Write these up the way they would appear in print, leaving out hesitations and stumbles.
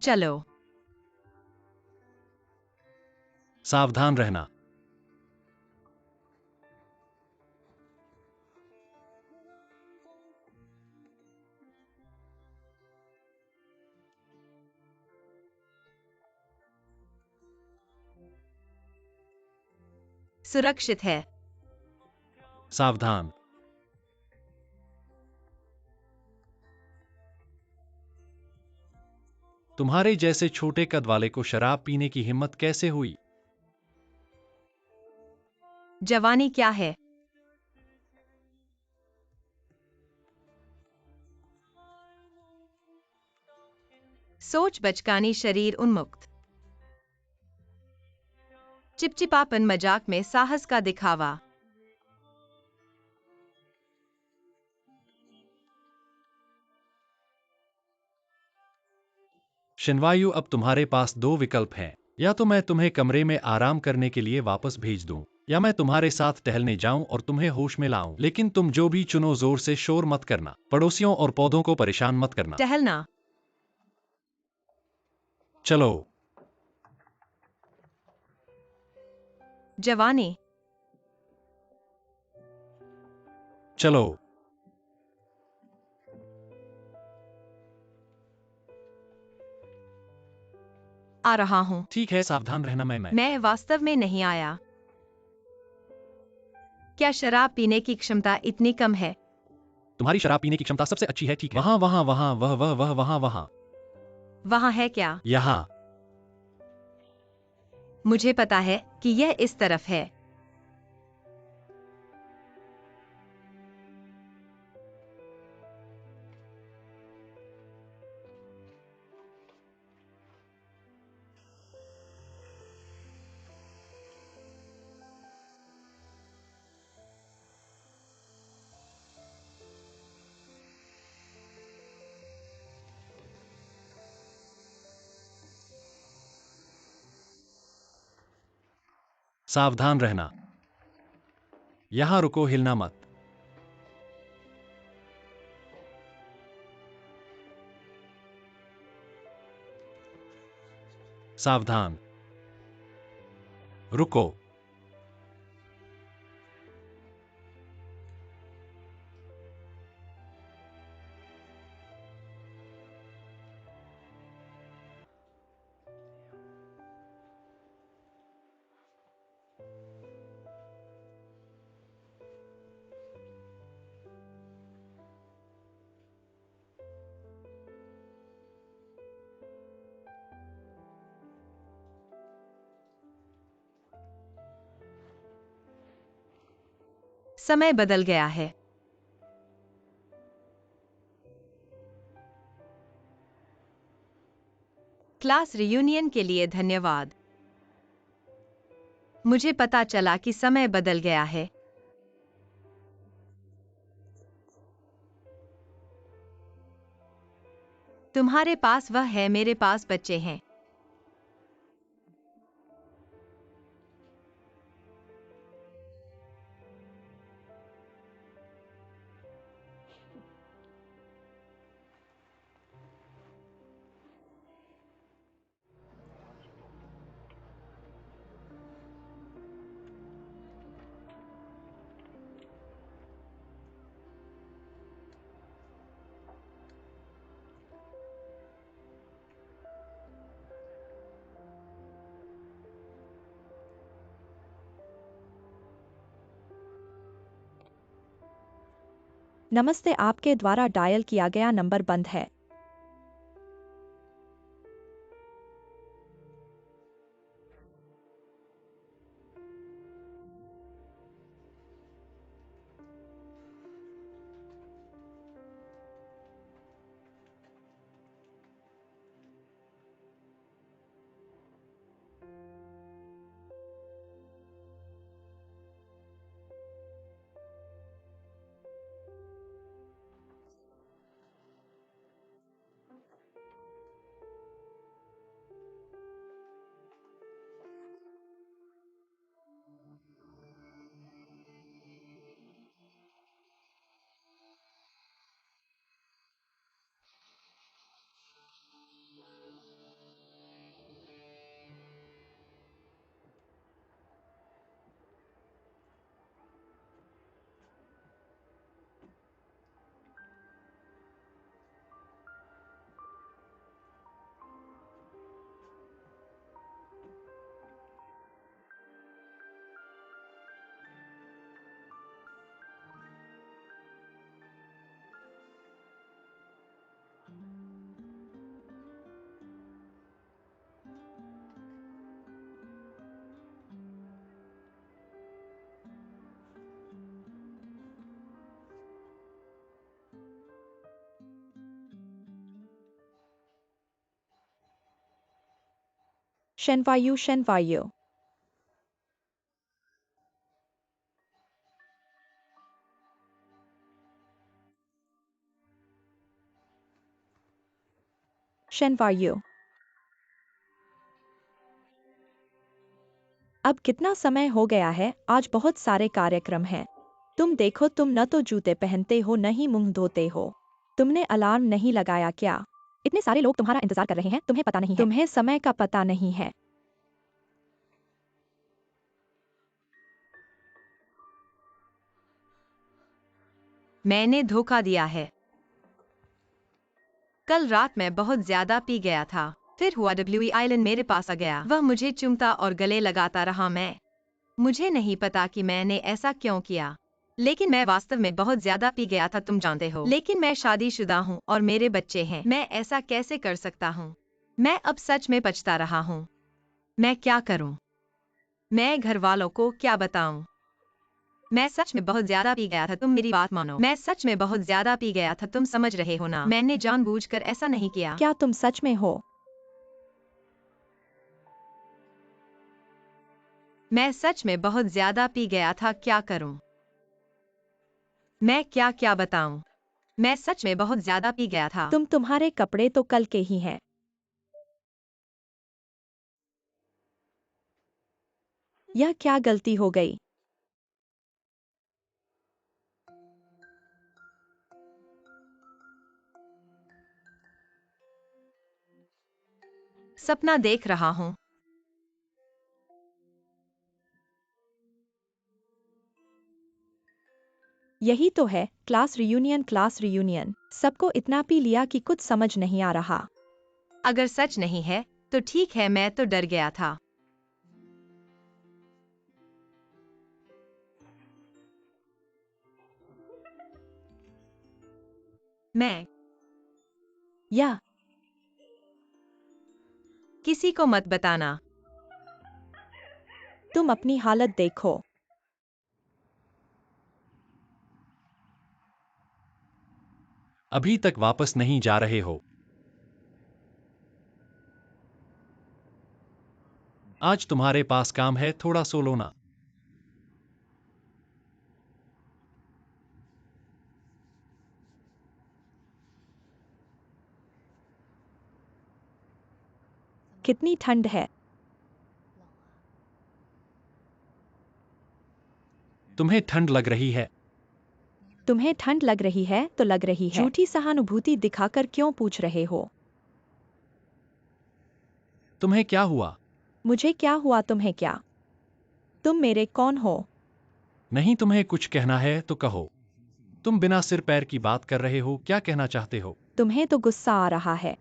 चलो। सावधान रहना। सुरक्षित है। सावधान। तुम्हारे जैसे छोटे कद वाले को शराब पीने की हिम्मत कैसे हुई? जवानी क्या है? सोच बचकानी, शरीर उन्मुक्त। चिपचिपापन, मजाक में साहस का दिखावा। शिनवायु, अब तुम्हारे पास दो विकल्प हैं। या तो मैं तुम्हें कमरे में आराम करने के लिए वापस भेज दूं, या मैं तुम्हारे साथ टहलने जाऊं और तुम्हें होश में लाऊं। लेकिन तुम जो भी चुनो, जोर से शोर मत करना, पड़ोसियों और पौधों को परेशान मत करना। टहलना। चलो। जवानी। चलो। आ रहा हूं। ठीक है, सावधान रहना। मैं मैं वास्तव में नहीं आया। क्या शराब पीने की क्षमता इतनी कम है? तुम्हारी शराब पीने की क्षमता सबसे अच्छी है, ठीक है? वहां वहां वहां, वह वहां वहां। वहां है क्या? यहां। मुझे पता है कि यह इस तरफ है। सावधान रहना। यहां रुको, हिलना मत। सावधान। रुको। समय बदल गया है। क्लास रियूनियन के लिए धन्यवाद। मुझे पता चला कि समय बदल गया है। तुम्हारे पास वह है, मेरे पास बच्चे हैं। नमस्ते, आपके द्वारा डायल किया गया नंबर बंद है। शेनवायु शेनवायु। शेनवायु। अब कितना समय हो गया है, आज बहुत सारे कार्यक्रम हैं। तुम देखो, तुम न तो जूते पहनते हो न ही मुंह धोते हो। तुमने अलार्म नहीं लगाया क्या? इतने सारे लोग तुम्हारा इंतजार कर रहे हैं, तुम्हें पता नहीं है? तुम्हें समय का पता नहीं है। मैंने धोखा दिया है। कल रात मैं बहुत ज्यादा पी गया था। फिर हुआ डब्ल्यू आइलैंड मेरे पास आ गया। वह मुझे चूमता और गले लगाता रहा। मुझे नहीं पता कि मैंने ऐसा क्यों किया, लेकिन मैं वास्तव में बहुत ज्यादा पी गया था, तुम जानते हो। लेकिन मैं शादीशुदा हूँ और मेरे बच्चे हैं। मैं ऐसा कैसे कर सकता हूँ? मैं अब सच में पछता रहा हूँ। मैं क्या करूँ? मैं घर वालों को क्या बताऊँ? मैं सच में बहुत ज्यादा पी गया था, तुम मेरी बात मानो। मैं सच में बहुत ज्यादा पी गया था, तुम समझ रहे हो ना? मैंने जानबूझकर ऐसा नहीं किया। क्या तुम सच में हो? मैं सच में बहुत ज्यादा पी गया था, क्या करूं? मैं क्या क्या बताऊं? मैं सच में बहुत ज्यादा पी गया था। तुम्हारे कपड़े तो कल के ही हैं। यह क्या गलती हो गई? सपना देख रहा हूं। यही तो है, क्लास रियूनियन क्लास रियूनियन। सबको इतना पी लिया कि कुछ समझ नहीं आ रहा। अगर सच नहीं है तो ठीक है, मैं तो डर गया था। मैं या किसी को मत बताना। तुम अपनी हालत देखो। अभी तक वापस नहीं जा रहे हो? आज तुम्हारे पास काम है, थोड़ा सो लो ना। कितनी ठंड है। तुम्हें ठंड लग रही है? तुम्हें ठंड लग रही है तो लग रही है। झूठी सहानुभूति दिखाकर क्यों पूछ रहे हो? तुम्हें क्या हुआ? मुझे क्या हुआ, तुम्हें क्या? तुम मेरे कौन हो? नहीं, तुम्हें कुछ कहना है तो कहो। तुम बिना सिर पैर की बात कर रहे हो, क्या कहना चाहते हो? तुम्हें तो गुस्सा आ रहा है।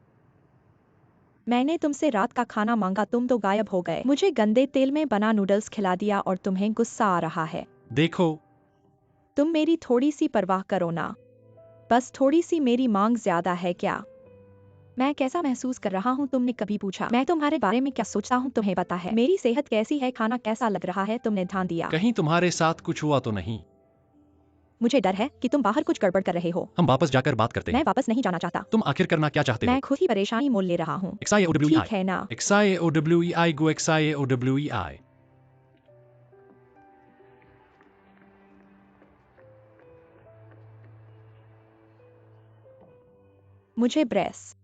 मैंने तुमसे रात का खाना मांगा, तुम तो गायब हो गए। मुझे गंदे तेल में बना नूडल्स खिला दिया और तुम्हें गुस्सा आ रहा है। देखो, तुम मेरी थोड़ी सी परवाह करो ना। बस थोड़ी सी, मेरी मांग ज्यादा है क्या? मैं कैसा महसूस कर रहा हूँ तुमने कभी पूछा? मैं तुम्हारे बारे में क्या सोचता हूँ तुम्हें पता है? मेरी सेहत कैसी है, खाना कैसा लग रहा है, तुमने ध्यान दिया? कहीं तुम्हारे साथ कुछ हुआ तो नहीं? मुझे डर है कि तुम बाहर कुछ गड़बड़ कर रहे हो। हम वापस जाकर बात करते मैं हैं। वापस नहीं जाना चाहता। तुम आखिर करना क्या चाहते हो? मैं खुद ही परेशानी मोल ले रहा हूँ। XIAOWEI ठीक है ना? XIAOWEI go XIAOWEI। मुझे ब्रेस।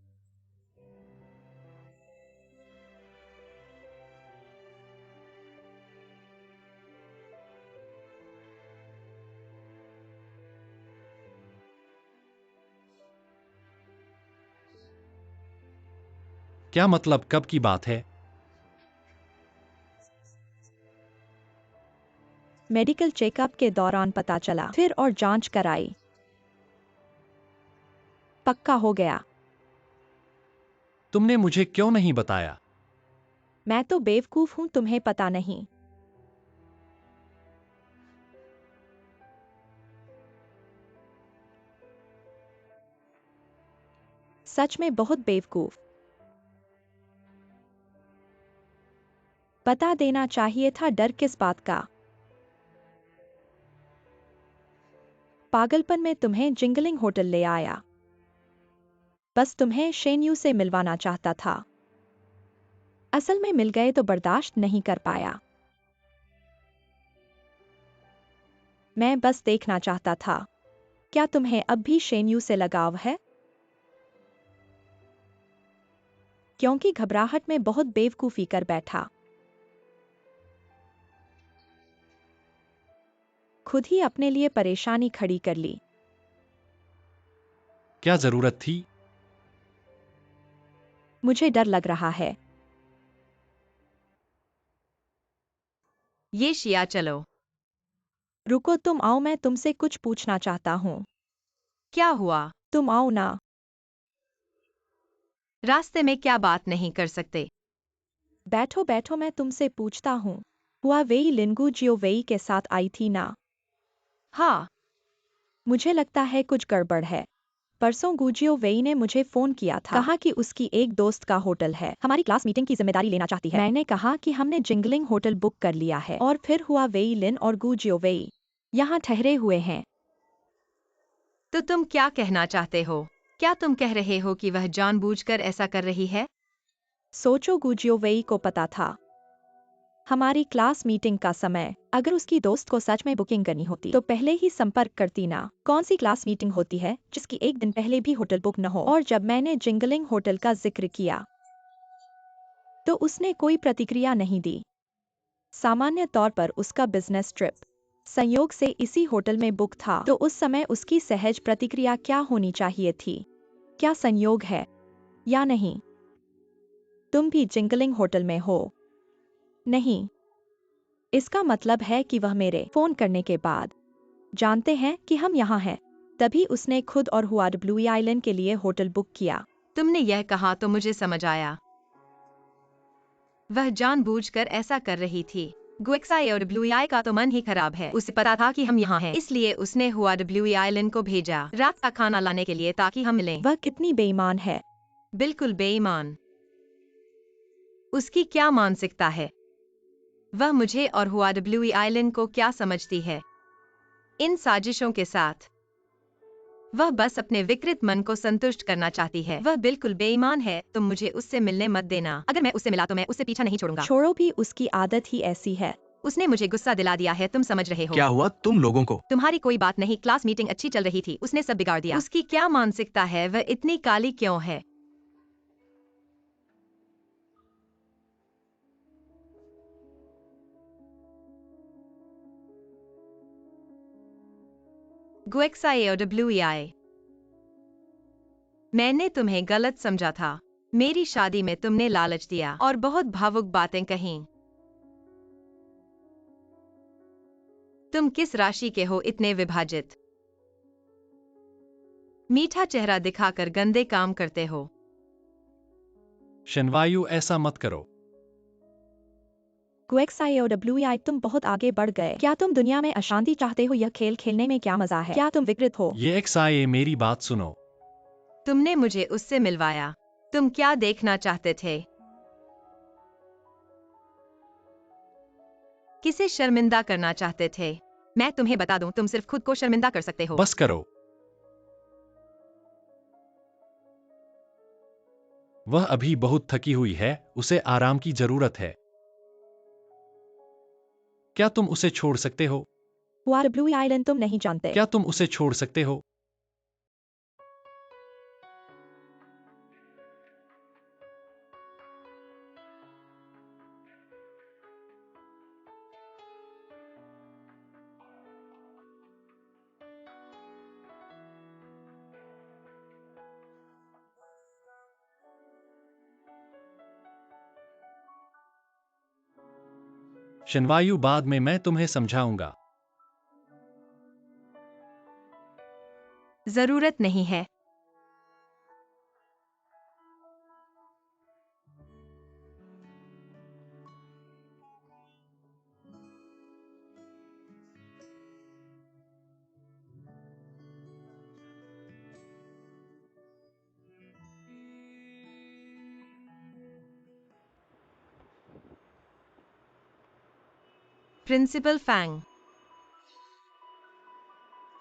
क्या मतलब, कब की बात है? मेडिकल चेकअप के दौरान पता चला, फिर और जांच कराई, पक्का हो गया। तुमने मुझे क्यों नहीं बताया? मैं तो बेवकूफ हूँ, तुम्हें पता नहीं। सच में बहुत बेवकूफ। बता देना चाहिए था, डर किस बात का? पागलपन में तुम्हें जिंगलिंग होटल ले आया। बस तुम्हें शेन्यू से मिलवाना चाहता था। असल में मिल गए तो बर्दाश्त नहीं कर पाया। मैं बस देखना चाहता था। क्या तुम्हें अब भी शेनयू से लगाव है? क्योंकि घबराहट में बहुत बेवकूफी कर बैठा। खुद ही अपने लिए परेशानी खड़ी कर ली। क्या जरूरत थी? मुझे डर लग रहा है। ये शिया चलो। रुको, तुम आओ, मैं तुमसे कुछ पूछना चाहता हूँ। क्या हुआ? तुम आओ ना। रास्ते में क्या बात नहीं कर सकते? बैठो बैठो, मैं तुमसे पूछता हूँ। हुआ वेई लिंगू जियो वेई के साथ आई थी ना? हाँ। मुझे लगता है कुछ गड़बड़ है। परसों गुजियो वेई ने मुझे फोन किया था, कहा कि उसकी एक दोस्त का होटल है, हमारी क्लास मीटिंग की जिम्मेदारी लेना चाहती है। मैंने कहा कि हमने जिंगलिंग होटल बुक कर लिया है और फिर हुआ वेई लिन और गुजियो वेई यहाँ ठहरे हुए हैं। तो तुम क्या कहना चाहते हो? क्या तुम कह रहे हो कि वह जानबूझकर ऐसा कर रही है? सोचो, गुजियो वेई को पता था हमारी क्लास मीटिंग का समय। अगर उसकी दोस्त को सच में बुकिंग करनी होती तो पहले ही संपर्क करती ना। कौन सी क्लास मीटिंग होती है जिसकी एक दिन पहले भी होटल बुक न हो? और जब मैंने जिंगलिंग होटल का जिक्र किया तो उसने कोई प्रतिक्रिया नहीं दी। सामान्य तौर पर उसका बिजनेस ट्रिप संयोग से इसी होटल में बुक था, तो उस समय उसकी सहज प्रतिक्रिया क्या होनी चाहिए थी? क्या संयोग है या नहीं? तुम भी जिंगलिंग होटल में हो? नहीं। इसका मतलब है कि वह मेरे फोन करने के बाद जानते हैं कि हम यहाँ हैं। तभी उसने खुद और हुआडब्ल्यूई आइलैंड के लिए होटल बुक किया। तुमने यह कहा तो मुझे समझ आया। वह जानबूझकर ऐसा कर रही थी। गुएक्साई और डब्ल्यूई का तो मन ही खराब है। उसे पता था कि हम यहाँ हैं, इसलिए उसने हुआडब्ल्यूई आइलैंड को भेजा रात का खाना लाने के लिए ताकि हम मिलें। वह कितनी बेईमान है। बिल्कुल बेईमान। उसकी क्या मानसिकता है? वह मुझे और हुआडब्ल्यूई आइलैंड को क्या समझती है? इन साजिशों के साथ वह बस अपने विकृत मन को संतुष्ट करना चाहती है। वह बिल्कुल बेईमान है। तुम मुझे उससे मिलने मत देना। अगर मैं उससे मिला तो मैं उससे पीछा नहीं छोड़ूंगा। छोड़ो भी, उसकी आदत ही ऐसी है। उसने मुझे गुस्सा दिला दिया है, तुम समझ रहे हो? क्या हुआ तुम लोगों को? तुम्हारी कोई बात नहीं, क्लास मीटिंग अच्छी चल रही थी, उसने सब बिगाड़ दिया। उसकी क्या मानसिकता है? वह इतनी काली क्यों है? गुएक्साई और डब्ल्यूई, मैंने तुम्हें गलत समझा था। मेरी शादी में तुमने लालच दिया और बहुत भावुक बातें कहीं। तुम किस राशि के हो इतने विभाजित? मीठा चेहरा दिखाकर गंदे काम करते हो। शनवायु, ऐसा मत करो। गुएक्साई और डब्ल्यूई, तुम बहुत आगे बढ़ गए। क्या तुम दुनिया में अशांति चाहते हो? यह खेल खेलने में क्या मजा है? क्या तुम विकृत हो? ये XIA, मेरी बात सुनो। तुमने मुझे उससे मिलवाया। तुम क्या देखना चाहते थे? किसे शर्मिंदा करना चाहते थे? मैं तुम्हें बता दूं, तुम सिर्फ खुद को शर्मिंदा कर सकते हो। बस करो। वह अभी बहुत थकी हुई है, उसे आराम की जरूरत है। क्या तुम उसे छोड़ सकते हो? हुआडब्ल्यूई आइलैंड तुम नहीं जानते। क्या तुम उसे छोड़ सकते हो? शनवायु, बाद में मैं तुम्हें समझाऊंगा। जरूरत नहीं है। प्रिंसिपल फैंग,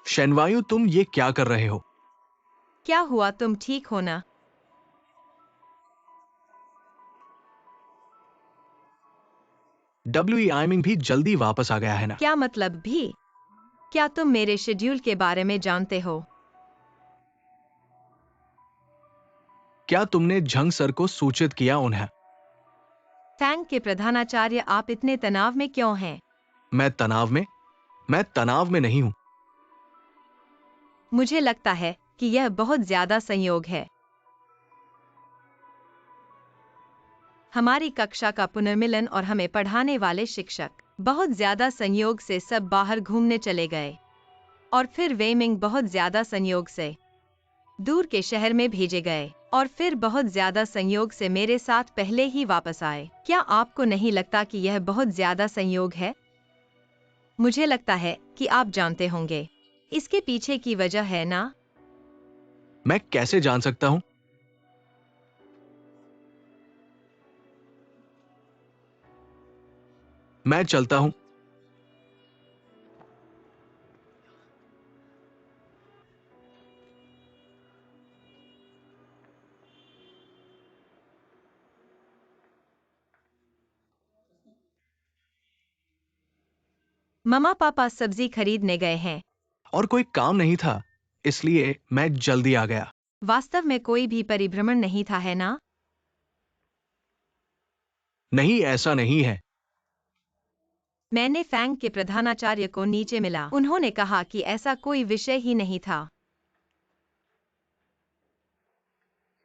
शनवायु, तुम ये क्या कर रहे हो? क्या हुआ? तुम ठीक हो ना? डब्ल्यू आइमिंग भी जल्दी वापस आ गया है ना? क्या मतलब भी? क्या तुम मेरे शेड्यूल के बारे में जानते हो? क्या तुमने झंग सर को सूचित किया उन्हें? फैंग के प्रधानाचार्य, आप इतने तनाव में क्यों हैं? मैं तनाव में? मैं तनाव में नहीं हूं। मुझे लगता है कि यह बहुत ज्यादा संयोग है। हमारी कक्षा का पुनर्मिलन और हमें पढ़ाने वाले शिक्षक बहुत ज्यादा संयोग से सब बाहर घूमने चले गए, और फिर वेमिंग बहुत ज्यादा संयोग से दूर के शहर में भेजे गए, और फिर बहुत ज्यादा संयोग से मेरे साथ पहले ही वापस आए। क्या आपको नहीं लगता कि यह बहुत ज्यादा संयोग है? मुझे लगता है कि आप जानते होंगे इसके पीछे की वजह है ना? मैं कैसे जान सकता हूं? मैं चलता हूं। मम्मा पापा सब्जी खरीदने गए हैं। और कोई काम नहीं था, इसलिए मैं जल्दी आ गया। वास्तव में कोई भी परिभ्रमण नहीं था, है ना? नहीं, ऐसा नहीं है। मैंने फैंग के प्रधानाचार्य को नीचे मिला। उन्होंने कहा कि ऐसा कोई विषय ही नहीं था।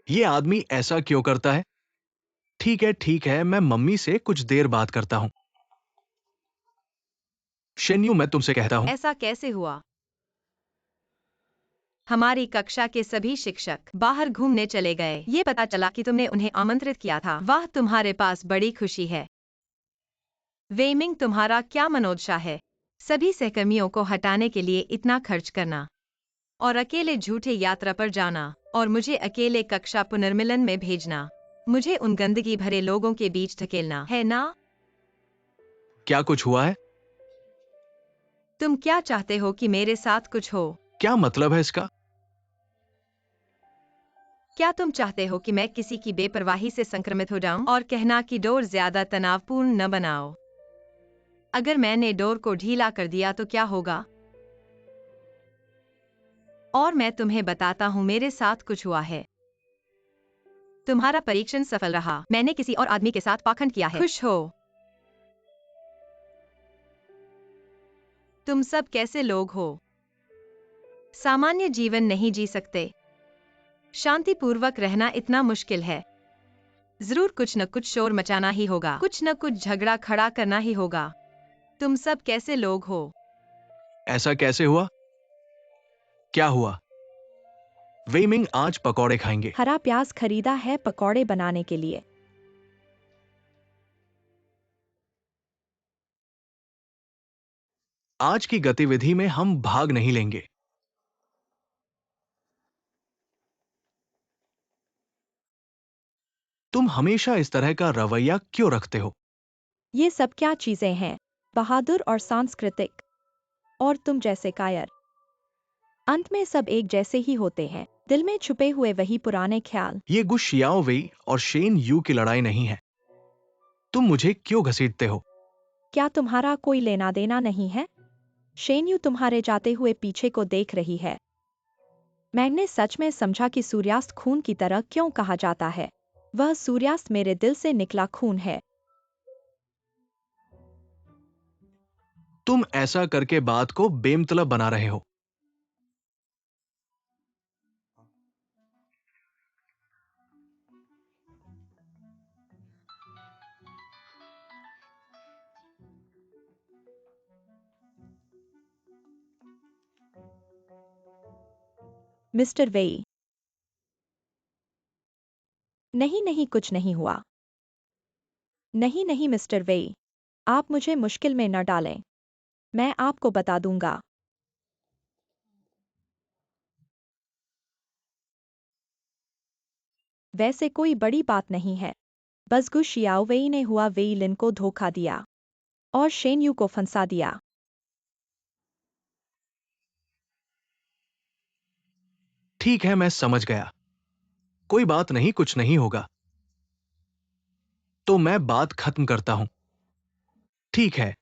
ये आदमी ऐसा क्यों करता है? ठीक है, मैं मम्मी से कुछ देर बात करता हूं। शेन्यू, मैं तुमसे कहता हूं। ऐसा कैसे हुआ? हमारी कक्षा के सभी शिक्षक बाहर घूमने चले गए। ये पता चला कि तुमने उन्हें आमंत्रित किया था। वाह, तुम्हारे पास बड़ी खुशी है। वेमिंग, तुम्हारा क्या मनोदशा है? सभी सहकर्मियों को हटाने के लिए इतना खर्च करना, और अकेले झूठे यात्रा पर जाना, और मुझे अकेले कक्षा पुनर्मिलन में भेजना। मुझे उन गंदगी भरे लोगों के बीच धकेलना, है ना? क्या कुछ हुआ है? तुम क्या चाहते हो कि मेरे साथ कुछ हो? क्या मतलब है इसका? क्या तुम चाहते हो कि मैं किसी की बेपरवाही से संक्रमित हो जाऊं और कहना कि डोर ज्यादा तनावपूर्ण न बनाओ? अगर मैंने डोर को ढीला कर दिया तो क्या होगा? और मैं तुम्हें बताता हूं, मेरे साथ कुछ हुआ है। तुम्हारा परीक्षण सफल रहा। मैंने किसी और आदमी के साथ पाखंड किया है। खुश हो? तुम सब कैसे लोग हो? सामान्य जीवन नहीं जी सकते। शांतिपूर्वक रहना इतना मुश्किल है। जरूर कुछ न कुछ शोर मचाना ही होगा, कुछ न कुछ झगड़ा खड़ा करना ही होगा। तुम सब कैसे लोग हो? ऐसा कैसे हुआ? क्या हुआ? वेइमिंग आज पकौड़े खाएंगे। हरा प्याज खरीदा है पकौड़े बनाने के लिए। आज की गतिविधि में हम भाग नहीं लेंगे। तुम हमेशा इस तरह का रवैया क्यों रखते हो? ये सब क्या चीजें हैं? बहादुर और सांस्कृतिक, और तुम जैसे कायर। अंत में सब एक जैसे ही होते हैं, दिल में छुपे हुए वही पुराने ख्याल। ये गु शियाओ वेई और शेन यू की लड़ाई नहीं है। तुम मुझे क्यों घसीटते हो? क्या तुम्हारा कोई लेना देना नहीं है? शेन्यू तुम्हारे जाते हुए पीछे को देख रही है। मैंने सच में समझा कि सूर्यास्त खून की तरह क्यों कहा जाता है। वह सूर्यास्त मेरे दिल से निकला खून है। तुम ऐसा करके बात को बेमतलब बना रहे हो। मिस्टर वेई। नहीं नहीं, कुछ नहीं हुआ। नहीं नहीं मिस्टर वेई, आप मुझे मुश्किल में न डालें। मैं आपको बता दूंगा। वैसे कोई बड़ी बात नहीं है। बस गु शियाओवेई ने हुआ वेई लिन को धोखा दिया और शेन्यू को फंसा दिया। ठीक है, मैं समझ गया। कोई बात नहीं, कुछ नहीं होगा। तो मैं बात खत्म करता हूं। ठीक है।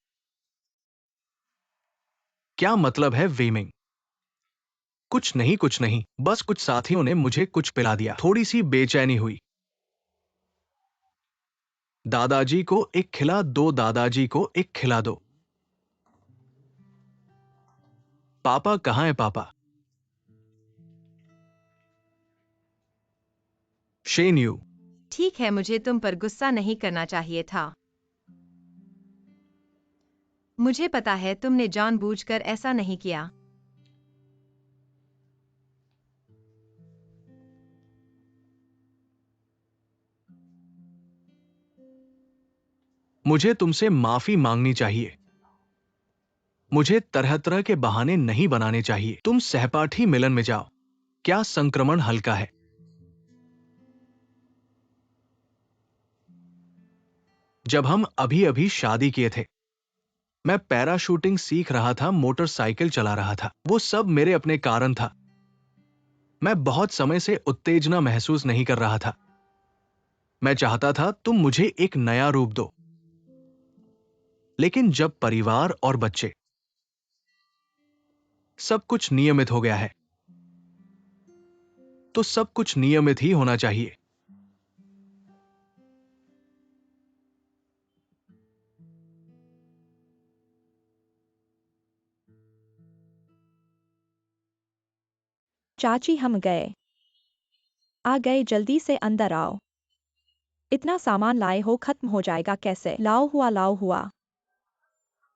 क्या मतलब है वेमिंग? कुछ नहीं, कुछ नहीं, बस कुछ साथियों ने मुझे कुछ पिला दिया। थोड़ी सी बेचैनी हुई। दादाजी को एक खिला दो, दादाजी को एक खिला दो। पापा कहाँ है पापा? Shane you. ठीक है, मुझे तुम पर गुस्सा नहीं करना चाहिए था। मुझे पता है तुमने जानबूझकर ऐसा नहीं किया। मुझे तुमसे माफी मांगनी चाहिए। मुझे तरह तरह के बहाने नहीं बनाने चाहिए। तुम सहपाठी मिलन में जाओ। क्या संक्रमण हल्का है? जब हम अभी अभी शादी किए थे, मैं पैराशूटिंग सीख रहा था, मोटरसाइकिल चला रहा था। वो सब मेरे अपने कारण था। मैं बहुत समय से उत्तेजना महसूस नहीं कर रहा था। मैं चाहता था तुम मुझे एक नया रूप दो। लेकिन जब परिवार और बच्चे, सब कुछ नियमित हो गया है, तो सब कुछ नियमित ही होना चाहिए। चाची हम गए। आ गए, जल्दी से अंदर आओ। इतना सामान लाए हो, खत्म हो जाएगा कैसे? लाओ हुआ, लाओ हुआ।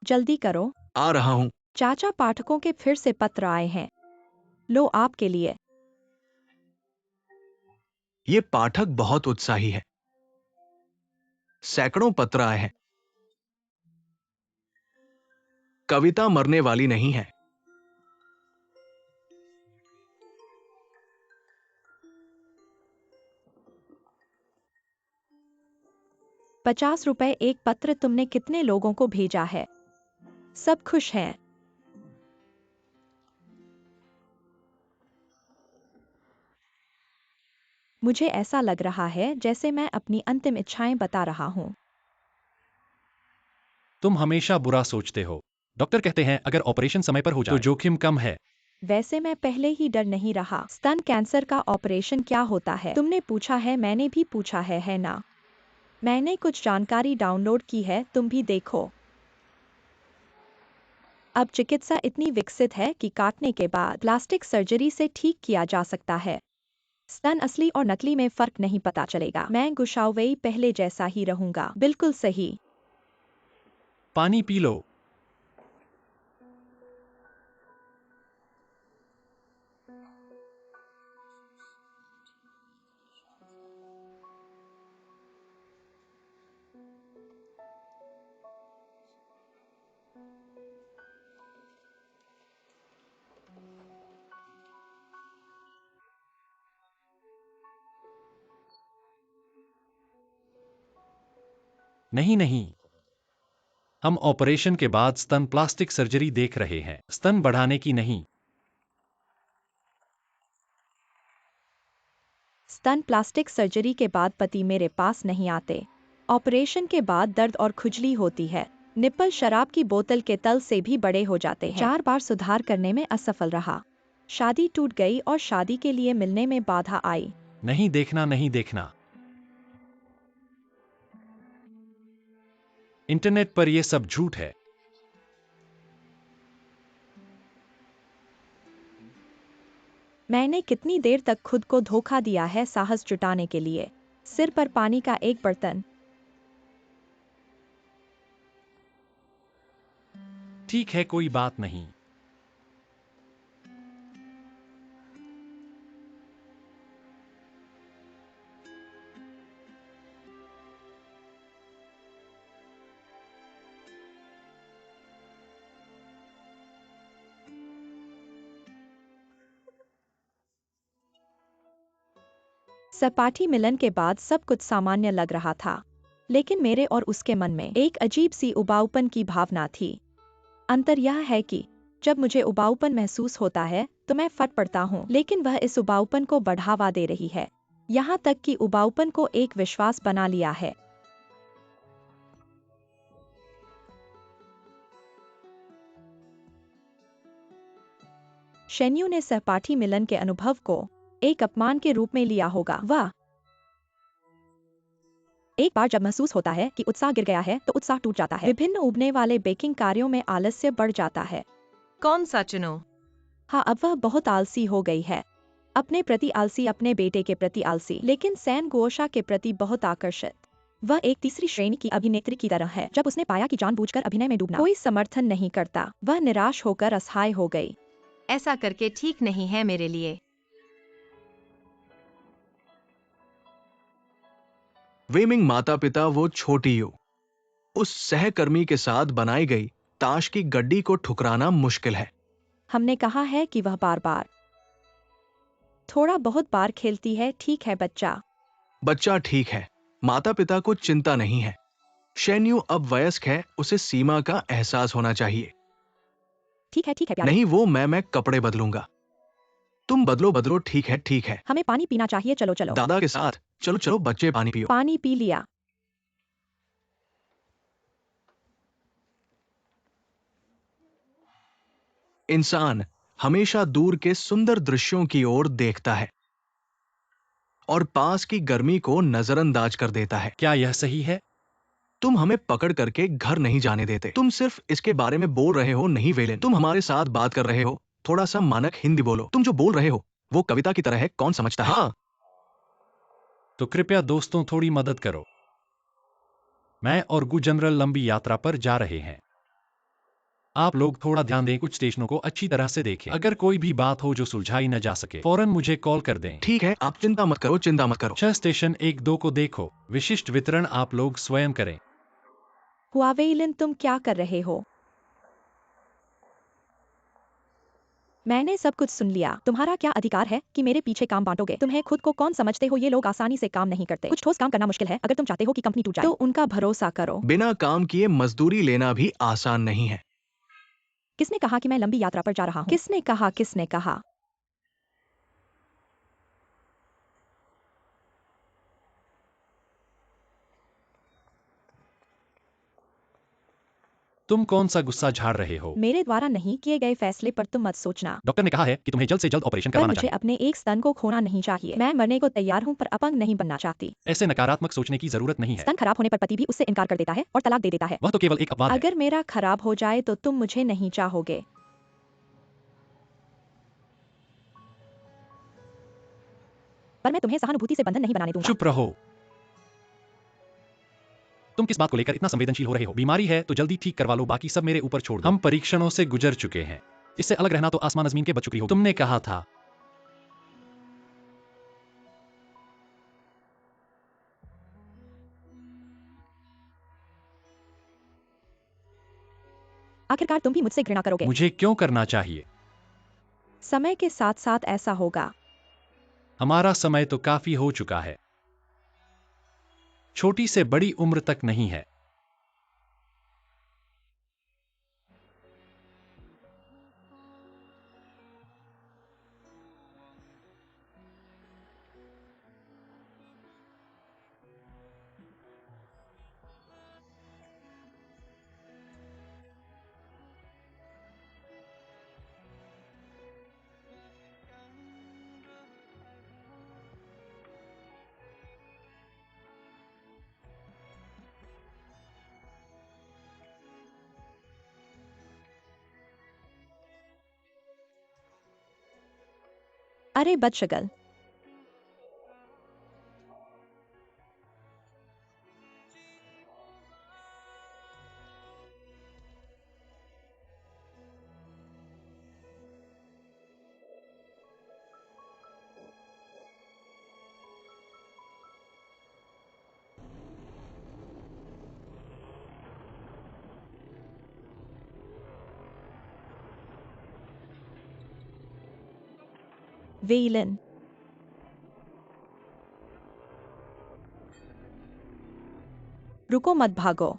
जल्दी करो। आ रहा हूं। चाचा, पाठकों के फिर से पत्र आए हैं। लो आपके लिए। ये पाठक बहुत उत्साही है। सैकड़ों पत्र आए हैं। कविता मरने वाली नहीं है। 50 रुपए एक पत्र। तुमने कितने लोगों को भेजा है? सब खुश हैं। मुझे ऐसा लग रहा है जैसे मैं अपनी अंतिम इच्छाएं बता रहा हूँ। तुम हमेशा बुरा सोचते हो। डॉक्टर कहते हैं अगर ऑपरेशन समय पर हो जाए तो जोखिम कम है। वैसे मैं पहले ही डर नहीं रहा। स्तन कैंसर का ऑपरेशन क्या होता है? तुमने पूछा है, मैंने भी पूछा है ना? मैंने कुछ जानकारी डाउनलोड की है, तुम भी देखो। अब चिकित्सा इतनी विकसित है कि काटने के बाद प्लास्टिक सर्जरी से ठीक किया जा सकता है। स्तन असली और नकली में फर्क नहीं पता चलेगा। मैं गुशावेई पहले जैसा ही रहूंगा। बिल्कुल सही। पानी पी लो। नहीं नहीं, हम ऑपरेशन के बाद स्तन प्लास्टिक सर्जरी देख रहे हैं, स्तन बढ़ाने की नहीं। स्तन प्लास्टिक सर्जरी के बाद पति मेरे पास नहीं आते। ऑपरेशन के बाद दर्द और खुजली होती है। निप्पल शराब की बोतल के तल से भी बड़े हो जाते हैं। 4 बार सुधार करने में असफल रहा। शादी टूट गई और शादी के लिए मिलने में बाधा आई। नहीं देखना, नहीं देखना। इंटरनेट पर यह सब झूठ है। मैंने कितनी देर तक खुद को धोखा दिया है साहस जुटाने के लिए। सिर पर पानी का एक बर्तन। ठीक है, कोई बात नहीं। सपाटी मिलन के बाद सब कुछ सामान्य लग रहा था, लेकिन मेरे और उसके मन में एक अजीब सी उबाऊपन की भावना थी। अंतर यह है कि जब मुझे उबाऊपन महसूस होता है तो मैं फट पड़ता हूँ, लेकिन वह इस उबाऊपन को बढ़ावा दे रही है, यहाँ तक कि उबाऊपन को एक विश्वास बना लिया है। शेन्यू ने सहपाठी मिलन के अनुभव को एक अपमान के रूप में लिया होगा। वाह! एक बार जब महसूस होता है कि उत्साह गिर गया है तो उत्साह टूट जाता है। विभिन्न उबने वाले बेकिंग कार्यों में आलस्य बढ़ जाता है। कौन सा चुनो? हाँ, अब वह बहुत आलसी हो गई है। अपने प्रति आलसी, अपने बेटे के प्रति आलसी, लेकिन सैन गुओशा के प्रति बहुत आकर्षित। वह एक तीसरी श्रेणी की अभिनेत्री की तरह है। जब उसने पाया कि जानबूझकर अभिनय में डूबना कोई समर्थन नहीं करता, वह निराश होकर असहाय हो गई। ऐसा करके ठीक नहीं है मेरे लिए। वेमिंग माता पिता वो छोटी यू उस सहकर्मी के साथ बनाई गई ताश की गड्डी को ठुकराना मुश्किल है। हमने कहा है कि वह बार बार थोड़ा बहुत बार खेलती है। ठीक है बच्चा। बच्चा ठीक है, माता पिता को चिंता नहीं है। शेन्यू अब वयस्क है, उसे सीमा का एहसास होना चाहिए। ठीक है प्यारे। नहीं, वो मैं कपड़े बदलूंगा। तुम बदलो, ठीक है। हमें पानी पीना चाहिए। चलो। दादा के साथ चलो बच्चे, पानी पियो। पानी पी लिया। इंसान हमेशा दूर के सुंदर दृश्यों की ओर देखता है और पास की गर्मी को नजरअंदाज कर देता है। क्या यह सही है? तुम हमें पकड़ करके घर नहीं जाने देते। तुम सिर्फ इसके बारे में बोल रहे हो। नहीं वेलेन, तुम हमारे साथ बात कर रहे हो। थोड़ा सा मानक हिंदी बोलो। तुम जो बोल रहे हो वो कविता की तरह है, कौन समझता है? हाँ। तो कृपया दोस्तों थोड़ी मदद करो। मैं और गु जनरल लंबी यात्रा पर जा रहे हैं। आप लोग थोड़ा ध्यान दें, कुछ स्टेशनों को अच्छी तरह से देखें। अगर कोई भी बात हो जो सुलझाई न जा सके फौरन मुझे कॉल कर दें। ठीक है, आप चिंता मत करो। 6 स्टेशन 1-2 को देखो। विशिष्ट वितरण आप लोग स्वयं करें। हुआवेइलिन, तुम क्या कर रहे हो? मैंने सब कुछ सुन लिया। तुम्हारा क्या अधिकार है कि मेरे पीछे काम बांटोगे? तुम्हें खुद को कौन समझते हो? ये लोग आसानी से काम नहीं करते। कुछ ठोस काम करना मुश्किल है। अगर तुम चाहते हो कि कंपनी टूट जाए तो उनका भरोसा करो। बिना काम किए मजदूरी लेना भी आसान नहीं है। किसने कहा कि मैं लंबी यात्रा पर जा रहा हूँ? किसने कहा? तुम कौन सा गुस्सा झाड़ रहे हो? मेरे द्वारा नहीं किए गए फैसले पर तुम मत सोचना। डॉक्टर ने कहा है कि तुम्हें जल्द से जल्द ऑपरेशन पर करवाना मुझे चाहिए। अपने एक स्तन को खोना नहीं चाहिए। मैं मरने को तैयार हूँ पर अपंग नहीं बनना चाहती। ऐसे नकारात्मक सोचने की जरूरत नहीं है। स्तन खराब होने पर पति भी उससे इनकार कर देता है और तलाक दे देता है। वह तो केवल एक अपवाद है। अगर मेरा खराब हो जाए तो तुम मुझे नहीं चाहोगे। पर मैं तुम्हें सहानुभूति से बंधन नहीं बनाने दूंगा। चुप रहो। तुम किस बात को लेकर इतना संवेदनशील हो रहे हो? बीमारी है तो जल्दी ठीक करवा लो, बाकी सब मेरे ऊपर छोड़ दो। हम परीक्षणों से गुजर चुके हैं। इससे अलग रहना तो आसमान जमीन के बच चुकी हो। तुमने कहा था। आखिरकार तुम भी मुझसे घृणा करोगे। मुझे क्यों करना चाहिए? समय के साथ साथ ऐसा होगा। हमारा समय तो काफी हो चुका है। छोटी से बड़ी उम्र तक नहीं है। अरे बदशगल। वेइलिन, रुको मत भागो।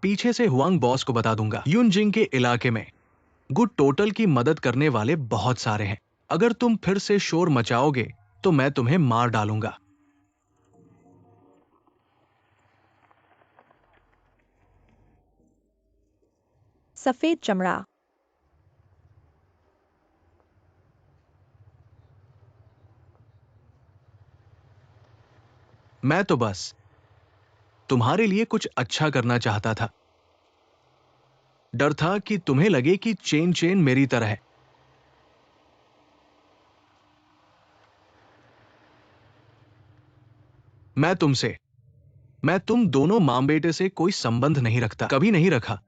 पीछे से हुआंग बॉस को बता दूंगा। युनजिंग के इलाके में गुड टोटल की मदद करने वाले बहुत सारे हैं। अगर तुम फिर से शोर मचाओगे तो मैं तुम्हें मार डालूंगा। सफेद चमड़ा। मैं तो बस तुम्हारे लिए कुछ अच्छा करना चाहता था। डर था कि तुम्हें लगे कि चेन चेन मेरी तरह है। मैं तुम दोनों मां बेटे से कोई संबंध नहीं रखता, कभी नहीं रखा।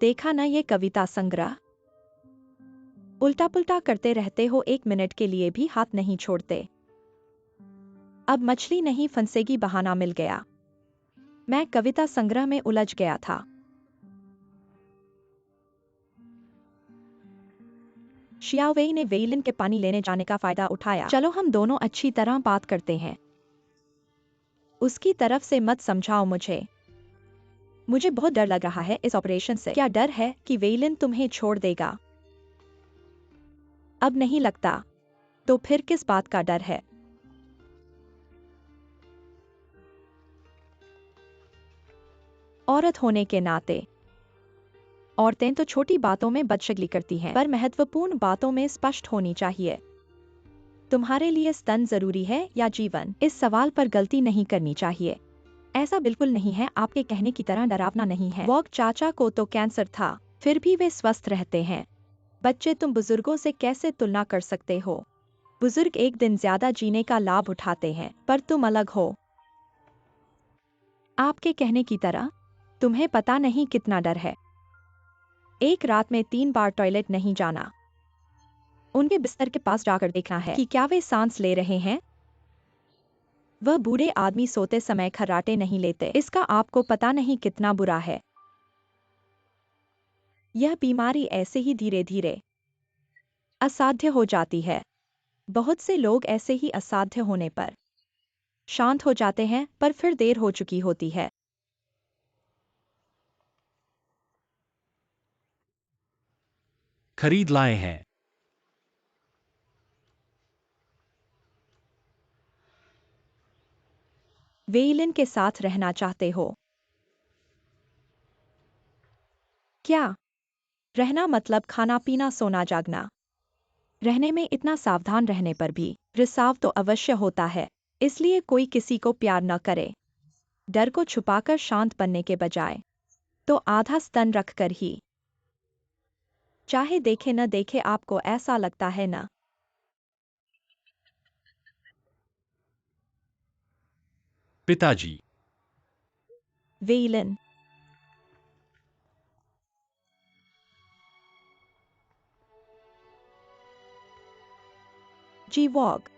देखा ना ये कविता संग्रह? उल्टा पुल्टा करते रहते हो, 1 मिनट के लिए भी हाथ नहीं छोड़ते। अब मछली नहीं फंसेगी बहाना मिल गया। मैं कविता संग्रह में उलझ गया था। शियाओवेई ने वेइलिन के पानी लेने जाने का फायदा उठाया। चलो हम दोनों अच्छी तरह बात करते हैं। उसकी तरफ से मत समझाओ मुझे। मुझे बहुत डर लग रहा है इस ऑपरेशन से। क्या डर है कि वेइलिन तुम्हें छोड़ देगा? अब नहीं लगता। तो फिर किस बात का डर है? औरत होने के नाते औरतें तो छोटी बातों में बदशगली करती हैं, पर महत्वपूर्ण बातों में स्पष्ट होनी चाहिए। तुम्हारे लिए स्तन जरूरी है या जीवन? इस सवाल पर गलती नहीं करनी चाहिए। ऐसा बिल्कुल नहीं है, आपके कहने की तरह डरावना नहीं है। वॉग चाचा को तो कैंसर था, फिर भी वे स्वस्थ रहते हैं। बच्चे, तुम बुजुर्गों से कैसे तुलना कर सकते हो? बुजुर्ग एक दिन ज्यादा जीने का लाभ उठाते हैं, पर तुम अलग हो। आपके कहने की तरह। तुम्हें पता नहीं कितना डर है। एक रात में 3 बार टॉयलेट नहीं जाना। उनके बिस्तर के पास जाकर देखना है कि क्या वे सांस ले रहे हैं। वह बूढ़े आदमी सोते समय खर्राटे नहीं लेते। इसका आपको पता नहीं कितना बुरा है। यह बीमारी ऐसे ही धीरे धीरे असाध्य हो जाती है। बहुत से लोग ऐसे ही असाध्य होने पर शांत हो जाते हैं, पर फिर देर हो चुकी होती है। खरीद लाए हैं। वेइलिन के साथ रहना चाहते हो क्या? रहना मतलब खाना पीना सोना जागना। रहने में इतना सावधान रहने पर भी रिसाव तो अवश्य होता है। इसलिए कोई किसी को प्यार न करे। डर को छुपाकर शांत बनने के बजाय तो आधा स्तन रखकर ही। चाहे देखे न देखे, आपको ऐसा लगता है ना? पिताजी। वेइलिन। जी वॉग।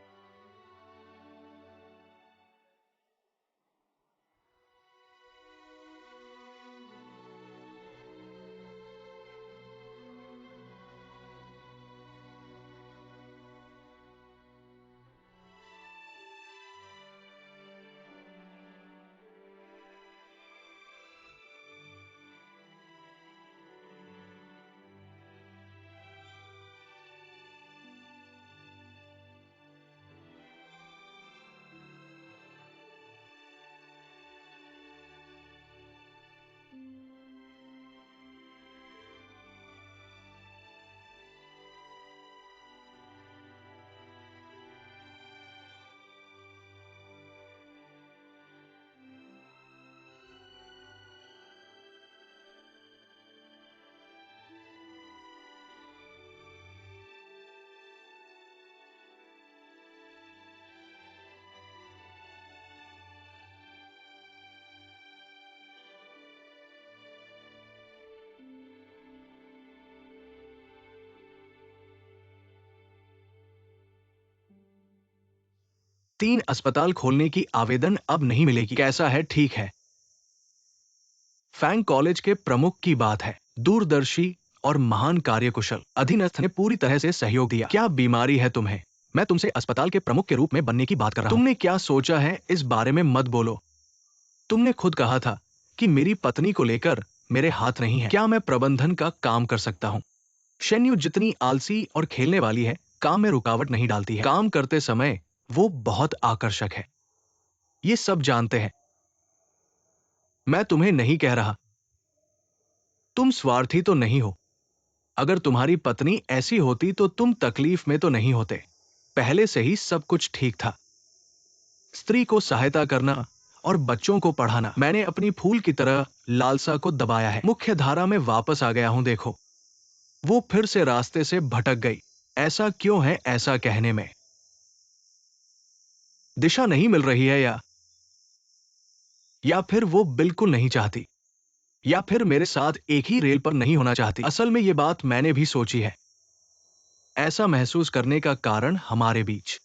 तीन अस्पताल खोलने की आवेदन अब नहीं मिलेगी। कैसा है? ठीक है। फैंग कॉलेज के प्रमुख की बात है। दूरदर्शी और महान कार्यकुशल अधीनस्थ ने पूरी तरह से सहयोग दिया। क्या बीमारी है तुम्हें? मैं तुमसे अस्पताल के प्रमुख के रूप में बनने की बात कर रहा हूं। तुमने क्या सोचा है इस बारे में मत बोलो। तुमने खुद कहा था कि मेरी पत्नी को लेकर मेरे हाथ नहीं है। क्या मैं प्रबंधन का काम कर सकता हूं? शेन्यू जितनी आलसी और खेलने वाली है, काम में रुकावट नहीं डालती है। काम करते समय वो बहुत आकर्षक है, ये सब जानते हैं। मैं तुम्हें नहीं कह रहा। तुम स्वार्थी तो नहीं हो। अगर तुम्हारी पत्नी ऐसी होती तो तुम तकलीफ में तो नहीं होते। पहले से ही सब कुछ ठीक था। स्त्री को सहायता करना और बच्चों को पढ़ाना। मैंने अपनी फूल की तरह लालसा को दबाया है। मुख्य धारा में वापस आ गया हूं। देखो, वो फिर से रास्ते से भटक गई। ऐसा क्यों है? ऐसा कहने में दिशा नहीं मिल रही है, या फिर वो बिल्कुल नहीं चाहती, या फिर मेरे साथ एक ही रेल पर नहीं होना चाहती। असल में ये बात मैंने भी सोची है। ऐसा महसूस करने का कारण हमारे बीच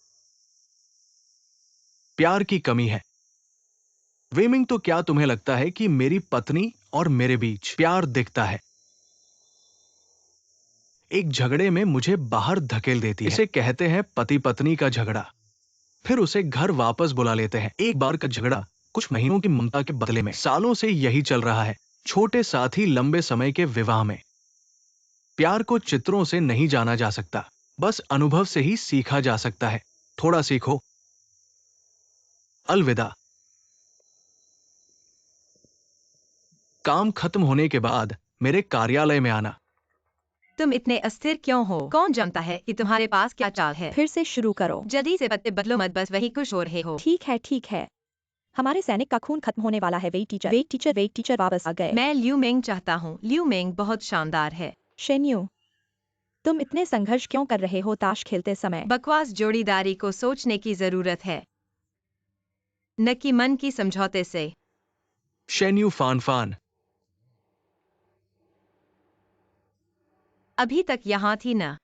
प्यार की कमी है। वेमिंग, तो क्या तुम्हें लगता है कि मेरी पत्नी और मेरे बीच प्यार दिखता है? एक झगड़े में मुझे बाहर धकेल देती है। इसे कहते हैं पति पत्नी का झगड़ा। फिर उसे घर वापस बुला लेते हैं। एक बार का झगड़ा कुछ महीनों की ममता के बदले में। सालों से यही चल रहा है। छोटे साथ ही लंबे समय के विवाह में। प्यार को चित्रों से नहीं जाना जा सकता, बस अनुभव से ही सीखा जा सकता है। थोड़ा सीखो। अलविदा। काम खत्म होने के बाद मेरे कार्यालय में आना। तुम इतने अस्थिर क्यों हो? कौन जानता है कि तुम्हारे पास क्या चाल है? फिर से शुरू करो। जल्दी से पत्ते बदलो मत, बस वही खुश हो रहे हो। ठीक है, ठीक है। हमारे सैनिक का खून खत्म होने वाला है। वेट टीचर वापस आ गए। मैं ल्यू मेंग चाहता हूँ। ल्यू मेंग बहुत शानदार है। शेन्यू, तुम इतने संघर्ष क्यों कर रहे हो ताश खेलते समय? बकवास जोड़ीदारी को सोचने की जरूरत है, न कि मन की समझौते से। शेन्यू फान फान। अभी तक यहाँ थी ना?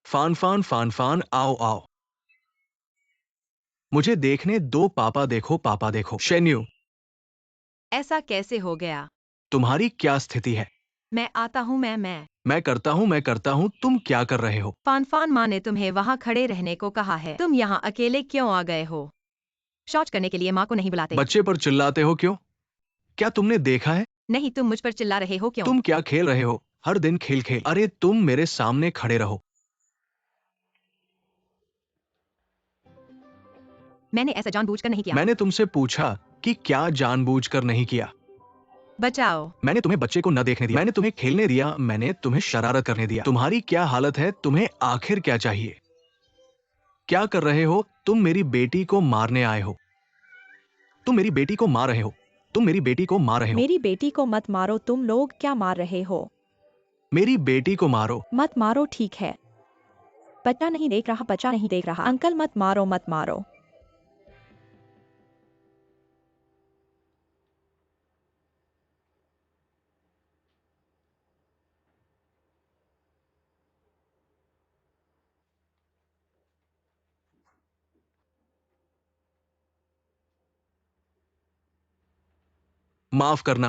फान फान फान फान, आओ आओ। मुझे देखने दो। पापा देखो, पापा देखो। शेन्यू, ऐसा कैसे हो गया? तुम्हारी क्या स्थिति है? मैं आता हूँ। मैं करता हूं। तुम क्या कर रहे हो? फान माँ ने तुम्हें वहाँ खड़े रहने को कहा है। तुम यहाँ अकेले क्यों आ गए हो? शौच करने के लिए माँ को नहीं बुलाते? बच्चे पर चिल्लाते हो क्यों? क्या तुमने देखा है? नहीं, तुम मुझ पर चिल्ला रहे हो क्यों? तुम क्या खेल रहे हो? हर दिन खेल खेल। अरे तुम मेरे सामने खड़े रहो। मैंने ऐसा जानबूझकर नहीं किया। मैंने तुमसे पूछा कि क्या जानबूझकर नहीं किया। बचाओ। मैंने तुम्हें बच्चे को न देखने दिया। मैंने तुम्हें खेलने दिया। मैंने तुम्हें शरारत करने दिया। तुम्हारी क्या हालत है? तुम्हें आखिर क्या चाहिए? क्या कर रहे हो? तुम मेरी बेटी को मारने आए हो। तुम मेरी बेटी को मार रहे हो। तुम मेरी बेटी को मार रहे हो। मेरी बेटी को मत मारो। तुम लोग क्या मार रहे हो? मेरी बेटी को मारो। मत मारो, ठीक है। बच्चा नहीं देख रहा, बच्चा नहीं देख रहा। अंकल मत मारो, मत मारो। माफ करना,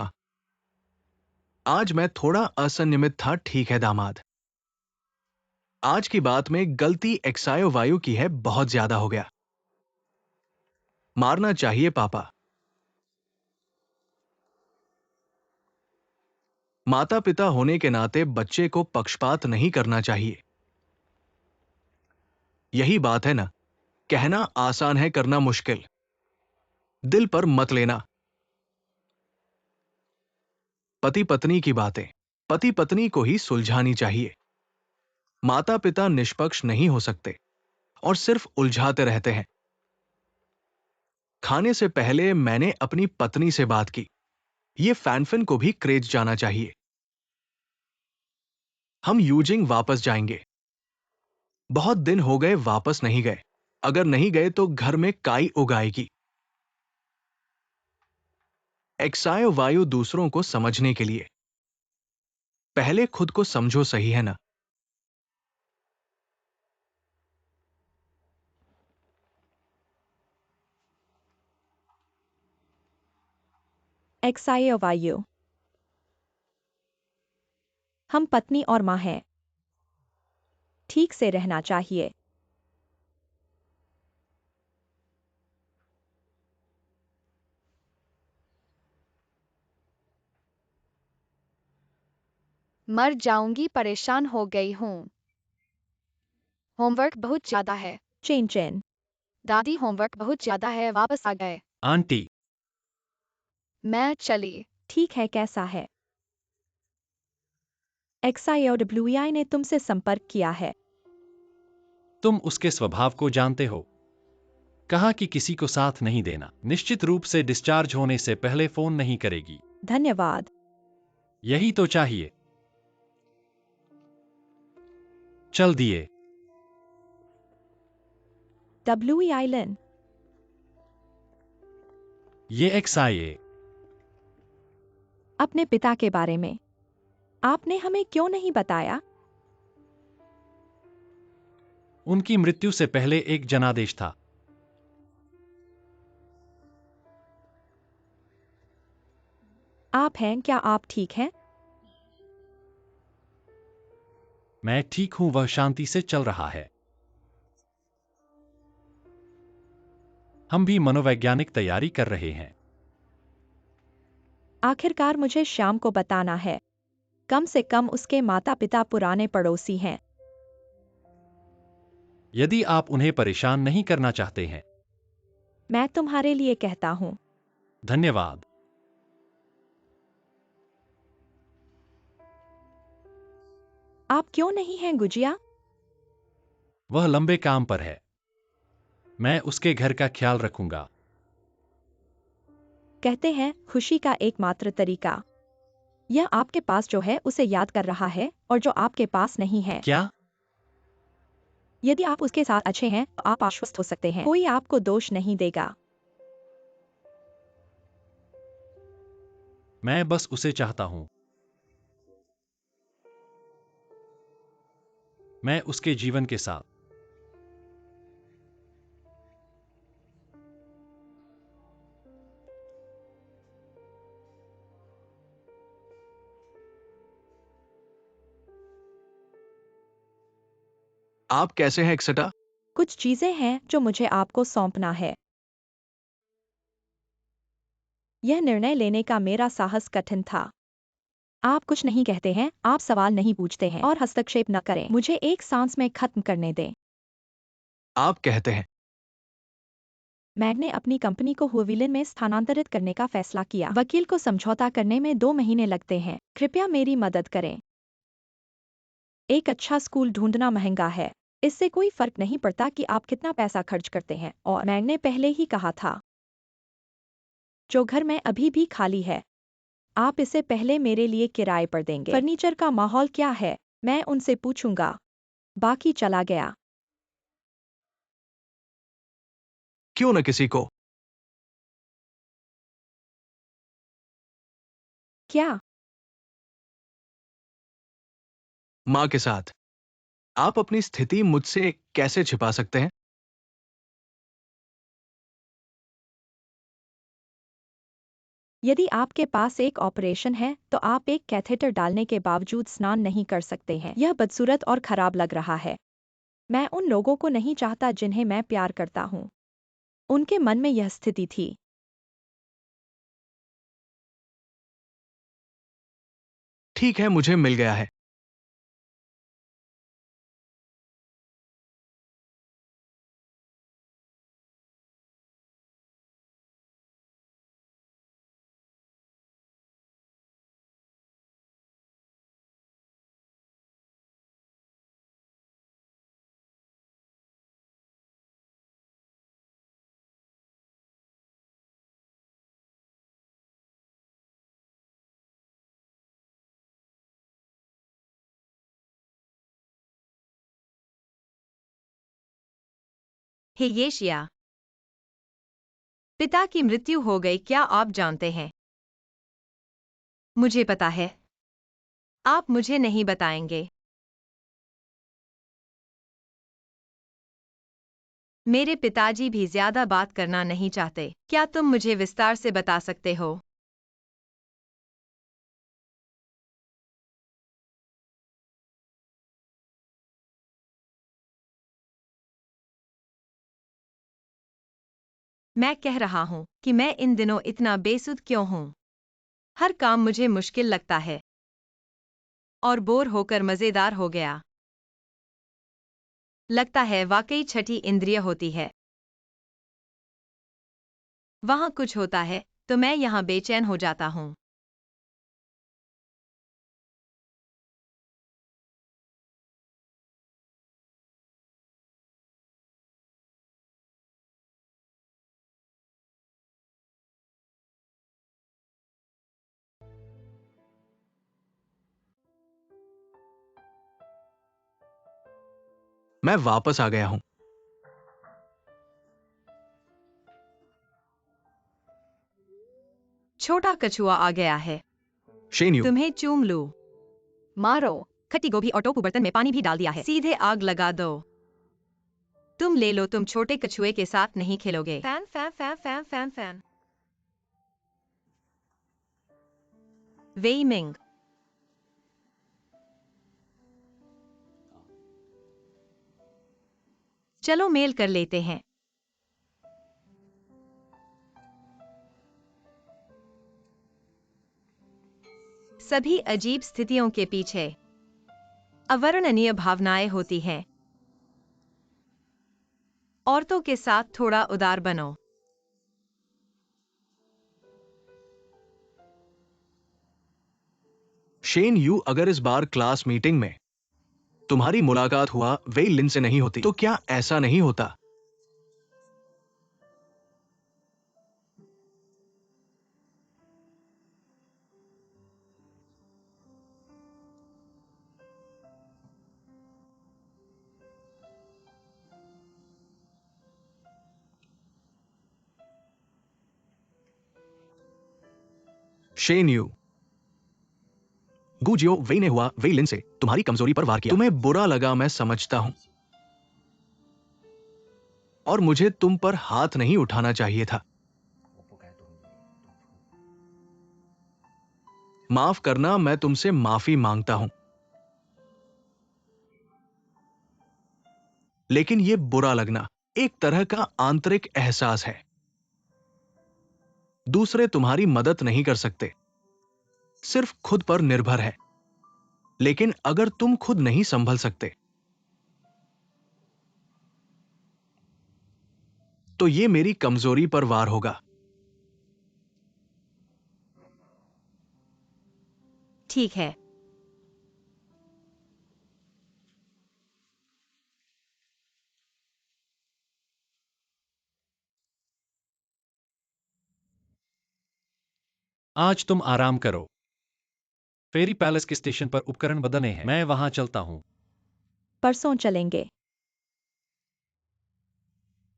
आज मैं थोड़ा असंयमित था। ठीक है दामाद, आज की बात में गलती एक्सायो वायु की है। बहुत ज्यादा हो गया। मारना चाहिए पापा। माता पिता होने के नाते बच्चे को पक्षपात नहीं करना चाहिए। यही बात है ना? कहना आसान है, करना मुश्किल। दिल पर मत लेना। पति पत्नी की बातें पति पत्नी को ही सुलझानी चाहिए। माता पिता निष्पक्ष नहीं हो सकते और सिर्फ उलझाते रहते हैं। खाने से पहले मैंने अपनी पत्नी से बात की। ये फैनफिन को भी क्रेज जाना चाहिए। हम यूजिंग वापस जाएंगे। बहुत दिन हो गए वापस नहीं गए। अगर नहीं गए तो घर में काई उगाएगी। एक्सायो वायु दूसरों को समझने के लिए पहले खुद को समझो, सही है ना? XIOYU। हम पत्नी और माँ हैं। ठीक से रहना चाहिए। मर जाऊंगी, परेशान हो गई हूँ। होमवर्क बहुत ज्यादा है। Chain chain. दादी, होमवर्क बहुत ज्यादा है, वापस आ गए। आंटी, मैं चली। ठीक है, कैसा है? XIOWI ने तुमसे संपर्क किया है। तुम उसके स्वभाव को जानते हो। कहा कि किसी को साथ नहीं देना। निश्चित रूप से डिस्चार्ज होने से पहले फोन नहीं करेगी। धन्यवाद। यही तो चाहिए। चल दिए। WE island. ये XIA। अपने पिता के बारे में आपने हमें क्यों नहीं बताया? उनकी मृत्यु से पहले एक जनादेश था। आप हैं? क्या आप ठीक हैं? मैं ठीक हूं, वह शांति से चल रहा है। हम भी मनोवैज्ञानिक तैयारी कर रहे हैं। आखिरकार मुझे श्याम को बताना है। कम से कम उसके माता पिता पुराने पड़ोसी हैं। यदि आप उन्हें परेशान नहीं करना चाहते हैं। मैं तुम्हारे लिए कहता हूँ। धन्यवाद। आप क्यों नहीं हैं गुजिया? वह लंबे काम पर है। मैं उसके घर का ख्याल रखूंगा। कहते हैं खुशी का एकमात्र तरीका यह आपके पास जो है उसे याद कर रहा है और जो आपके पास नहीं है। क्या? यदि आप उसके साथ अच्छे हैं तो आप आश्वस्त हो सकते हैं, कोई आपको दोष नहीं देगा। मैं बस उसे चाहता हूं। मैं उसके जीवन के साथ। आप कैसे हैं एक्सेटा? कुछ चीजें हैं जो मुझे आपको सौंपना है। यह निर्णय लेने का मेरा साहस कठिन था। आप कुछ नहीं कहते हैं, आप सवाल नहीं पूछते हैं और हस्तक्षेप न करें। मुझे एक सांस में खत्म करने दें। आप कहते हैं। मैंने अपनी कंपनी को हुविलिन में स्थानांतरित करने का फैसला किया। वकील को समझौता करने में 2 महीने लगते हैं। कृपया मेरी मदद करें। एक अच्छा स्कूल ढूंढना महंगा है। इससे कोई फर्क नहीं पड़ता कि आप कितना पैसा खर्च करते हैं, और मैंने पहले ही कहा था जो घर में अभी भी खाली है आप इसे पहले मेरे लिए किराए पर देंगे। फर्नीचर का माहौल क्या है? मैं उनसे पूछूंगा। बाकी चला गया। क्यों न किसी को? क्या? माँ के साथ। आप अपनी स्थिति मुझसे कैसे छिपा सकते हैं? यदि आपके पास एक ऑपरेशन है तो आप एक कैथेटर डालने के बावजूद स्नान नहीं कर सकते हैं। यह बदसूरत और खराब लग रहा है। मैं उन लोगों को नहीं चाहता जिन्हें मैं प्यार करता हूँ। उनके मन में यह स्थिति थी। ठीक है, मुझे मिल गया है। हे येशिया, पिता की मृत्यु हो गई, क्या आप जानते हैं? मुझे पता है। आप मुझे नहीं बताएंगे। मेरे पिताजी भी ज्यादा बात करना नहीं चाहते। क्या तुम मुझे विस्तार से बता सकते हो? मैं कह रहा हूँ कि मैं इन दिनों इतना बेसुध क्यों हूँ। हर काम मुझे मुश्किल लगता है और बोर होकर मजेदार हो गया। लगता है वाकई छठी इंद्रिय होती है। वहाँ कुछ होता है तो मैं यहाँ बेचैन हो जाता हूँ। मैं वापस आ गया हूं। छोटा कछुआ आ गया है। शेन यू, तुम्हें चूम लूं। मारो। खट्टी गोभी और टोफू बर्तन में पानी भी डाल दिया है। सीधे आग लगा दो। तुम ले लो, तुम छोटे कछुए के साथ नहीं खेलोगे। Fan fan fan fan fan fan. वेइमिंग। चलो मेल कर लेते हैं। सभी अजीब स्थितियों के पीछे अवर्णनीय भावनाएं होती हैं। औरतों के साथ थोड़ा उदार बनो। शेन यू, अगर इस बार क्लास मीटिंग में तुम्हारी मुलाकात हुआ वेई लिन से नहीं होती तो क्या ऐसा नहीं होता? शेन यू, गुजियो वेई ने हुआ वेई लिन से तुम्हारी कमजोरी पर वार किया। तुम्हें बुरा लगा, मैं समझता हूं, और मुझे तुम पर हाथ नहीं उठाना चाहिए था। माफ करना, मैं तुमसे माफी मांगता हूं, लेकिन यह बुरा लगना एक तरह का आंतरिक एहसास है। दूसरे तुम्हारी मदद नहीं कर सकते, सिर्फ खुद पर निर्भर है। लेकिन अगर तुम खुद नहीं संभल सकते तो यह मेरी कमजोरी पर वार होगा। ठीक है। आज तुम आराम करो। फेरी पैलेस के स्टेशन पर उपकरण बदलने हैं। मैं वहां चलता हूं। परसों चलेंगे।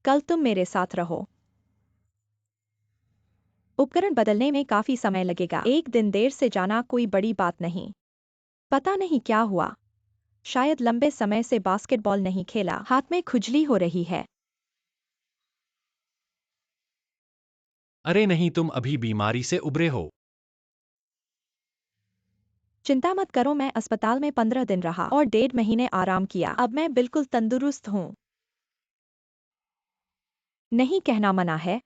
कल तुम मेरे साथ रहो। उपकरण बदलने में काफी समय लगेगा। एक दिन देर से जाना कोई बड़ी बात नहीं। पता नहीं क्या हुआ, शायद लंबे समय से बास्केटबॉल नहीं खेला। हाथ में खुजली हो रही है। अरे नहीं, तुम अभी बीमारी से उबरे हो। चिंता मत करो, मैं अस्पताल में 15 दिन रहा और 1.5 महीने आराम किया। अब मैं बिल्कुल तंदुरुस्त हूँ। नहीं कहना मना है।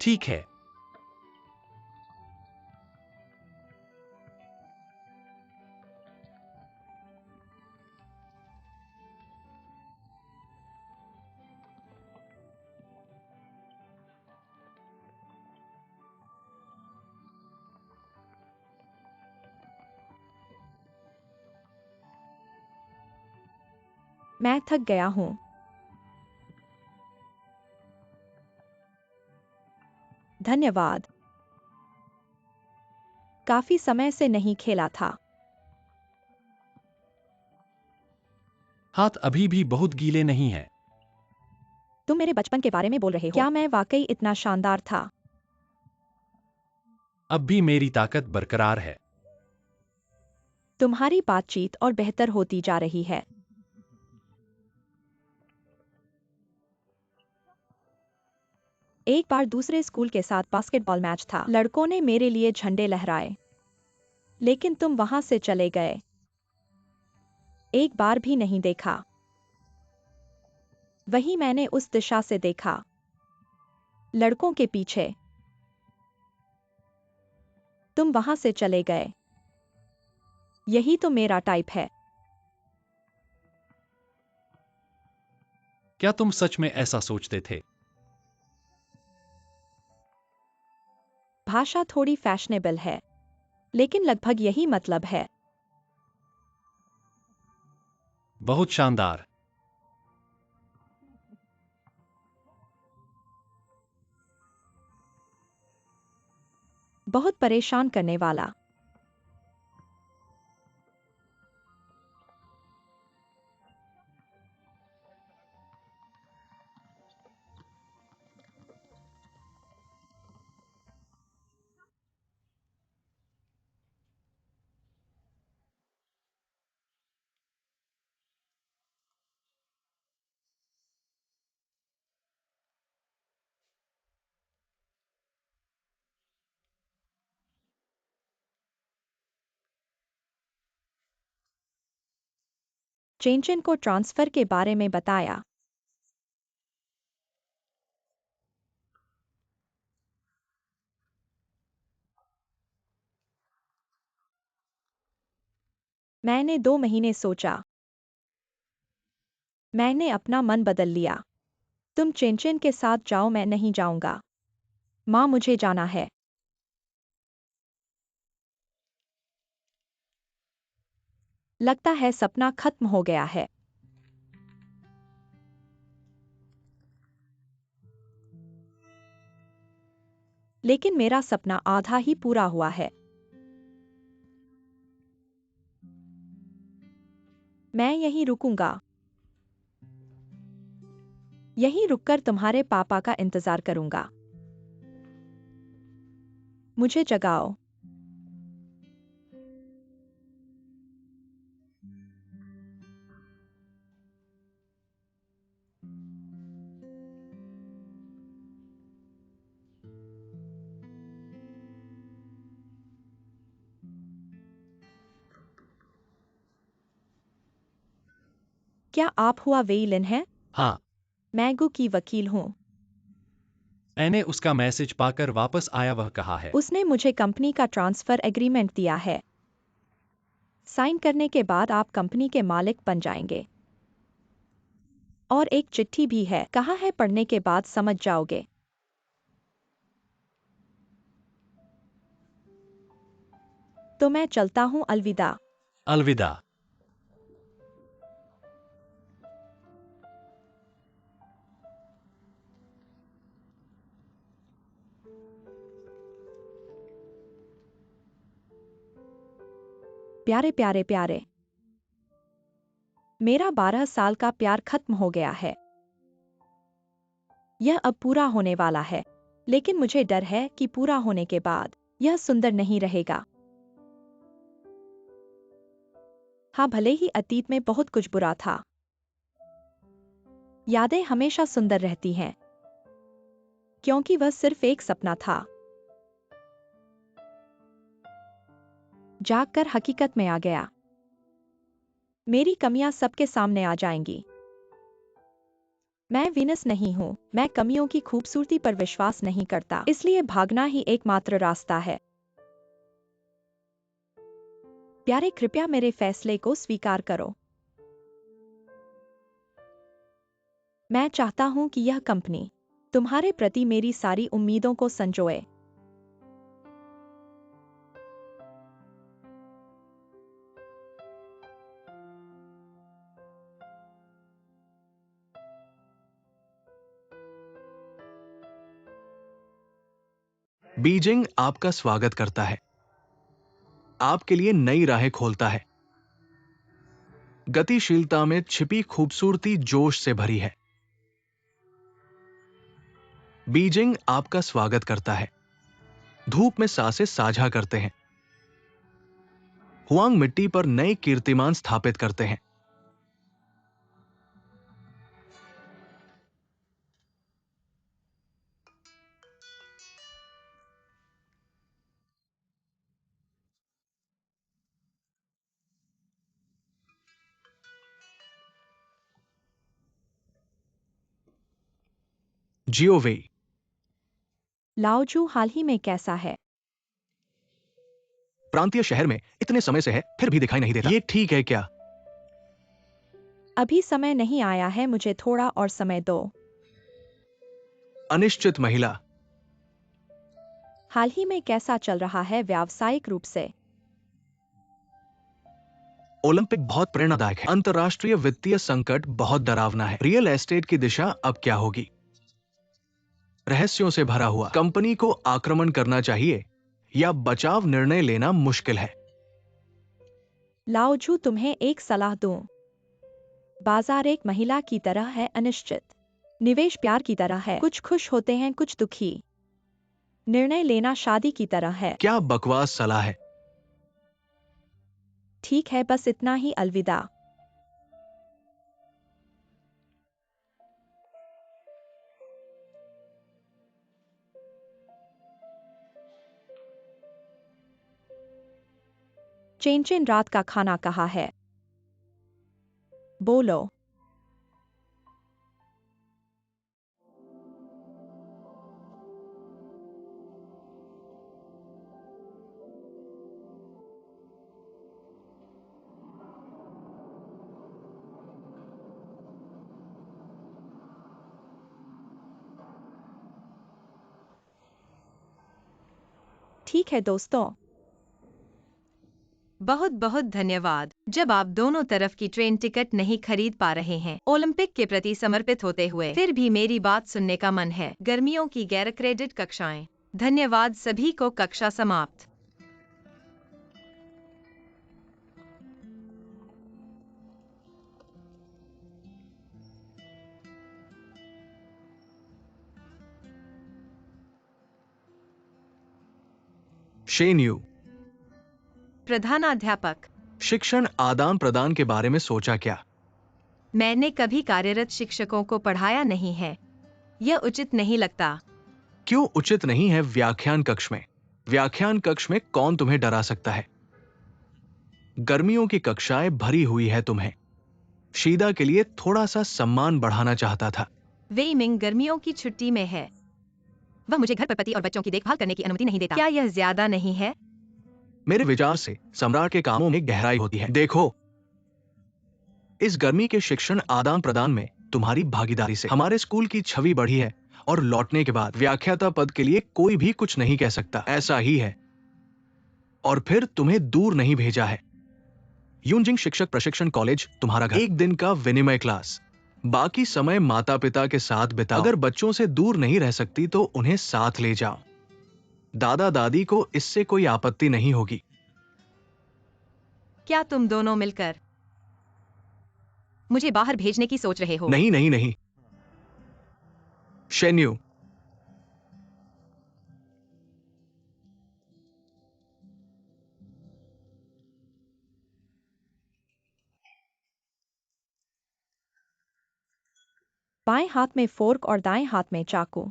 ठीक है। मैं थक गया हूँ। धन्यवाद। काफी समय से नहीं खेला था। हाथ अभी भी बहुत गीले नहीं हैं। तुम मेरे बचपन के बारे में बोल रहे हो? क्या मैं वाकई इतना शानदार था? अब भी मेरी ताकत बरकरार है। तुम्हारी बातचीत और बेहतर होती जा रही है। एक बार दूसरे स्कूल के साथ बास्केटबॉल मैच था। लड़कों ने मेरे लिए झंडे लहराए, लेकिन तुम वहां से चले गए। एक बार भी नहीं देखा। वही मैंने उस दिशा से देखा, लड़कों के पीछे। तुम वहां से चले गए। यही तो मेरा टाइप है। क्या तुम सच में ऐसा सोचते थे? भाषा थोड़ी फैशनेबल है, लेकिन लगभग यही मतलब है। बहुत शानदार। बहुत परेशान करने वाला। चेंचन को ट्रांसफर के बारे में बताया। मैंने 2 महीने सोचा। मैंने अपना मन बदल लिया। तुम चेंचन के साथ जाओ, मैं नहीं जाऊंगा। माँ, मुझे जाना है। लगता है सपना खत्म हो गया है। लेकिन मेरा सपना आधा ही पूरा हुआ है। मैं यहीं रुकूंगा। यहीं रुककर तुम्हारे पापा का इंतजार करूंगा। मुझे जगाओ। क्या आप हुआ वेई लिन हैं? हाँ, मैं गु की वकील हूँ। मैंने उसका मैसेज पाकर वापस आया, वह कहा है। उसने मुझे कंपनी का ट्रांसफर एग्रीमेंट दिया है। साइन करने के बाद आप कंपनी के मालिक बन जाएंगे। और एक चिट्ठी भी है, कहा है पढ़ने के बाद समझ जाओगे। तो मैं चलता हूँ, अलविदा। अलविदा। प्यारे प्यारे प्यारे, मेरा 12 साल का प्यार खत्म हो गया है। यह अब पूरा होने वाला है, लेकिन मुझे डर है कि पूरा होने के बाद यह सुंदर नहीं रहेगा। हाँ, भले ही अतीत में बहुत कुछ बुरा था, यादें हमेशा सुंदर रहती हैं, क्योंकि वह सिर्फ एक सपना था। जागकर हकीकत में आ गया। मेरी कमियां सबके सामने आ जाएंगी। मैं वीनस नहीं हूं। मैं कमियों की खूबसूरती पर विश्वास नहीं करता, इसलिए भागना ही एकमात्र रास्ता है। प्यारे, कृपया मेरे फैसले को स्वीकार करो। मैं चाहता हूं कि यह कंपनी तुम्हारे प्रति मेरी सारी उम्मीदों को संजोए। बीजिंग आपका स्वागत करता है, आपके लिए नई राहें खोलता है। गतिशीलता में छिपी खूबसूरती जोश से भरी है। बीजिंग आपका स्वागत करता है। धूप में सांसें साझा करते हैं। हुआंग मिट्टी पर नए कीर्तिमान स्थापित करते हैं। जियोवेई। लाओजू हाल ही में कैसा है? प्रांतीय शहर में इतने समय से है, फिर भी दिखाई नहीं देता। ये ठीक है क्या? अभी समय नहीं आया है, मुझे थोड़ा और समय दो। अनिश्चित महिला। हाल ही में कैसा चल रहा है व्यावसायिक रूप से? ओलंपिक बहुत प्रेरणादायक है। अंतर्राष्ट्रीय वित्तीय संकट बहुत डरावना है। रियल एस्टेट की दिशा अब क्या होगी? रहस्यों से भरा हुआ। कंपनी को आक्रमण करना चाहिए या बचाव निर्णय लेना मुश्किल है। लाओजू तुम्हें एक सलाह दूं। बाजार एक महिला की तरह है, अनिश्चित। निवेश प्यार की तरह है, कुछ खुश होते हैं कुछ दुखी। निर्णय लेना शादी की तरह है। क्या बकवास सलाह है। ठीक है, बस इतना ही, अलविदा। चेनचेन रात का खाना कहाँ है? बोलो। ठीक है दोस्तों। बहुत बहुत धन्यवाद। जब आप दोनों तरफ की ट्रेन टिकट नहीं खरीद पा रहे हैं ओलंपिक के प्रति समर्पित होते हुए, फिर भी मेरी बात सुनने का मन है। गर्मियों की गैर क्रेडिट कक्षाएं। धन्यवाद सभी को। कक्षा समाप्त। शेन्यू। प्रधानाध्यापक। शिक्षण आदान प्रदान के बारे में सोचा क्या? मैंने कभी कार्यरत शिक्षकों को पढ़ाया नहीं है। यह उचित नहीं लगता। क्यों उचित नहीं है? व्याख्यान कक्ष में। व्याख्यान कक्ष में कौन तुम्हें डरा सकता है? गर्मियों की कक्षाएं भरी हुई है। तुम्हें शीदा के लिए थोड़ा सा सम्मान बढ़ाना चाहता था। वेई मिंग गर्मियों की छुट्टी में है। वह मुझे घर पर पति और बच्चों की देखभाल करने की अनुमति नहीं देता। क्या यह ज्यादा नहीं है? मेरे विचार से सम्राट के कामों में गहराई होती है। देखो, इस गर्मी के शिक्षण आदान प्रदान में तुम्हारी भागीदारी से हमारे स्कूल की छवि बढ़ी है और लौटने के बाद व्याख्याता पद के लिए कोई भी कुछ नहीं कह सकता। ऐसा ही है। और फिर तुम्हें दूर नहीं भेजा है। यूनजिंग शिक्षक प्रशिक्षण कॉलेज तुम्हारा घर। एक दिन का विनिमय क्लास। बाकी समय माता पिता के साथ बिताओ। अगर बच्चों से दूर नहीं रह सकती तो उन्हें साथ ले जाओ। दादा दादी को इससे कोई आपत्ति नहीं होगी। क्या तुम दोनों मिलकर मुझे बाहर भेजने की सोच रहे हो? नहीं नहीं नहीं। शेन्यू। बाएं हाथ में फोर्क और दाएं हाथ में चाकू।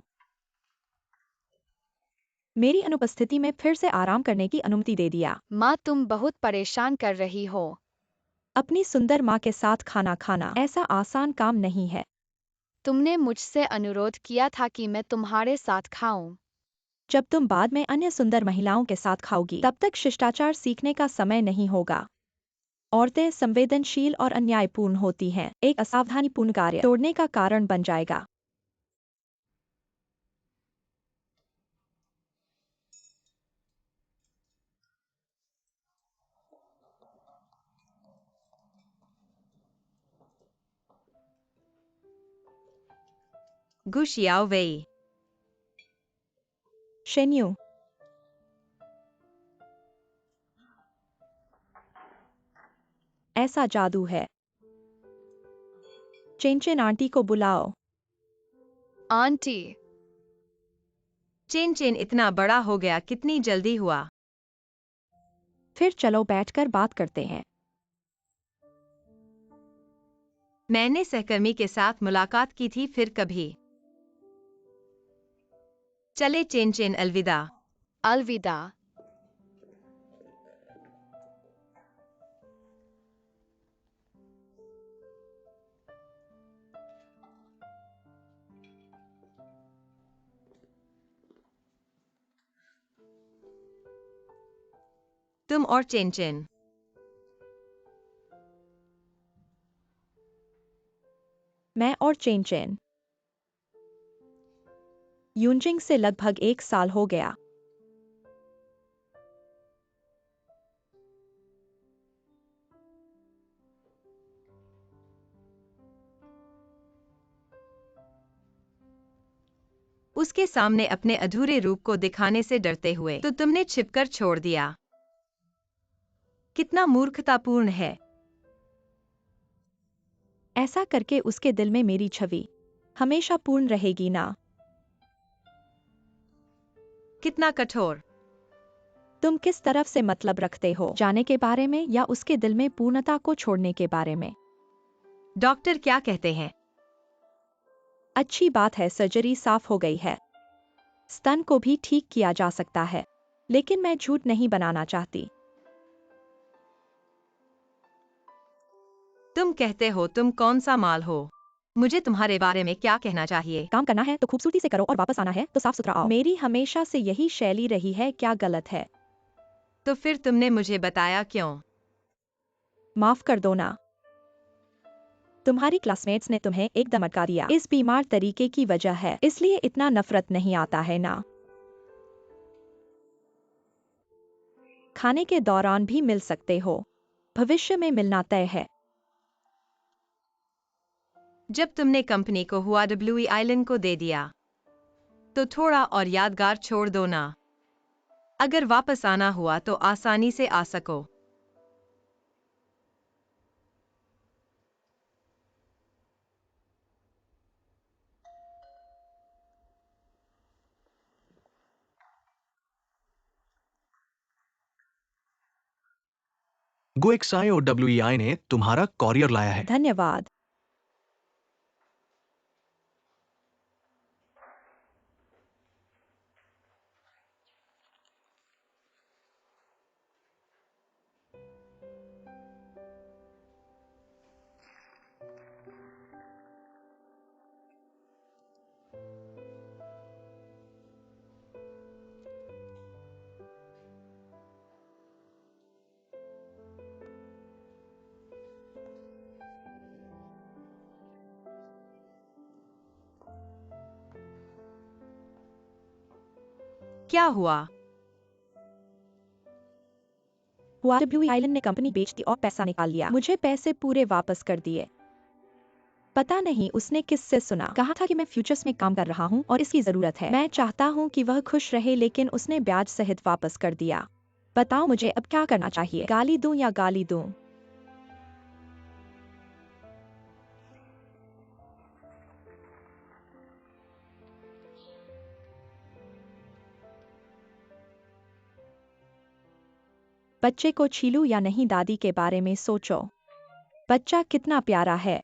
मेरी अनुपस्थिति में फिर से आराम करने की अनुमति दे दिया। माँ तुम बहुत परेशान कर रही हो। अपनी सुंदर माँ के साथ खाना खाना ऐसा आसान काम नहीं है। तुमने मुझसे अनुरोध किया था कि मैं तुम्हारे साथ खाऊं। जब तुम बाद में अन्य सुंदर महिलाओं के साथ खाओगी तब तक शिष्टाचार सीखने का समय नहीं होगा। औरतें संवेदनशील और अन्यायपूर्ण होती हैं। एक असावधानीपूर्ण कार्य तोड़ने का कारण बन जाएगा। गु शियाओ वेई। शेन्यू। ऐसा जादू है। चेनचेन आंटी को बुलाओ। आंटी। चेन चेन इतना बड़ा हो गया, कितनी जल्दी हुआ। फिर चलो बैठकर बात करते हैं। मैंने सहकर्मी के साथ मुलाकात की थी, फिर कभी। चले चेन चेन, अलविदा। अलविदा। तुम और चेन चेन। मैं और चेन चेन। यूनजिंग से लगभग 1 साल हो गया। उसके सामने अपने अधूरे रूप को दिखाने से डरते हुए तो तुमने छिपकर छोड़ दिया। कितना मूर्खतापूर्ण है। ऐसा करके उसके दिल में मेरी छवि हमेशा पूर्ण रहेगी ना। कितना कठोर। तुम किस तरफ से मतलब रखते हो, जाने के बारे में या उसके दिल में पूर्णता को छोड़ने के बारे में? डॉक्टर क्या कहते हैं? अच्छी बात है, सर्जरी साफ हो गई है। स्तन को भी ठीक किया जा सकता है, लेकिन मैं झूठ नहीं बनाना चाहती। तुम कहते हो तुम कौन सा माल हो? मुझे तुम्हारे बारे में क्या कहना चाहिए? काम करना है तो खूबसूरती से करो और वापस आना है तो साफ सुथरा आओ। मेरी हमेशा से यही शैली रही है, क्या गलत है? तो फिर तुमने मुझे बताया क्यों? माफ कर दो ना। तुम्हारी क्लासमेट्स ने तुम्हें एकदम अटका दिया। इस बीमार तरीके की वजह है, इसलिए इतना नफरत नहीं आता है ना। खाने के दौरान भी मिल सकते हो, भविष्य में मिलना तय है। जब तुमने कंपनी को हुआ डब्ल्यूई आइलैंड को दे दिया तो थोड़ा और यादगार छोड़ दो ना। अगर वापस आना हुआ तो आसानी से आ सको। गुएक्साई और डब्ल्यूईआई ने तुम्हारा कॉरियर लाया है। धन्यवाद। क्या हुआ? हुआ डब्ल्यूई आइलैंड ने कंपनी बेच दी और पैसा निकाल लिया। मुझे पैसे पूरे वापस कर दिए। पता नहीं उसने किससे सुना, कहा था कि मैं फ्यूचर्स में काम कर रहा हूँ और इसकी जरूरत है। मैं चाहता हूँ कि वह खुश रहे, लेकिन उसने ब्याज सहित वापस कर दिया। बताओ मुझे अब क्या करना चाहिए, गाली दूं या गाली दूं? बच्चे को छीलूं या नहीं, दादी के बारे में सोचो। बच्चा कितना प्यारा है।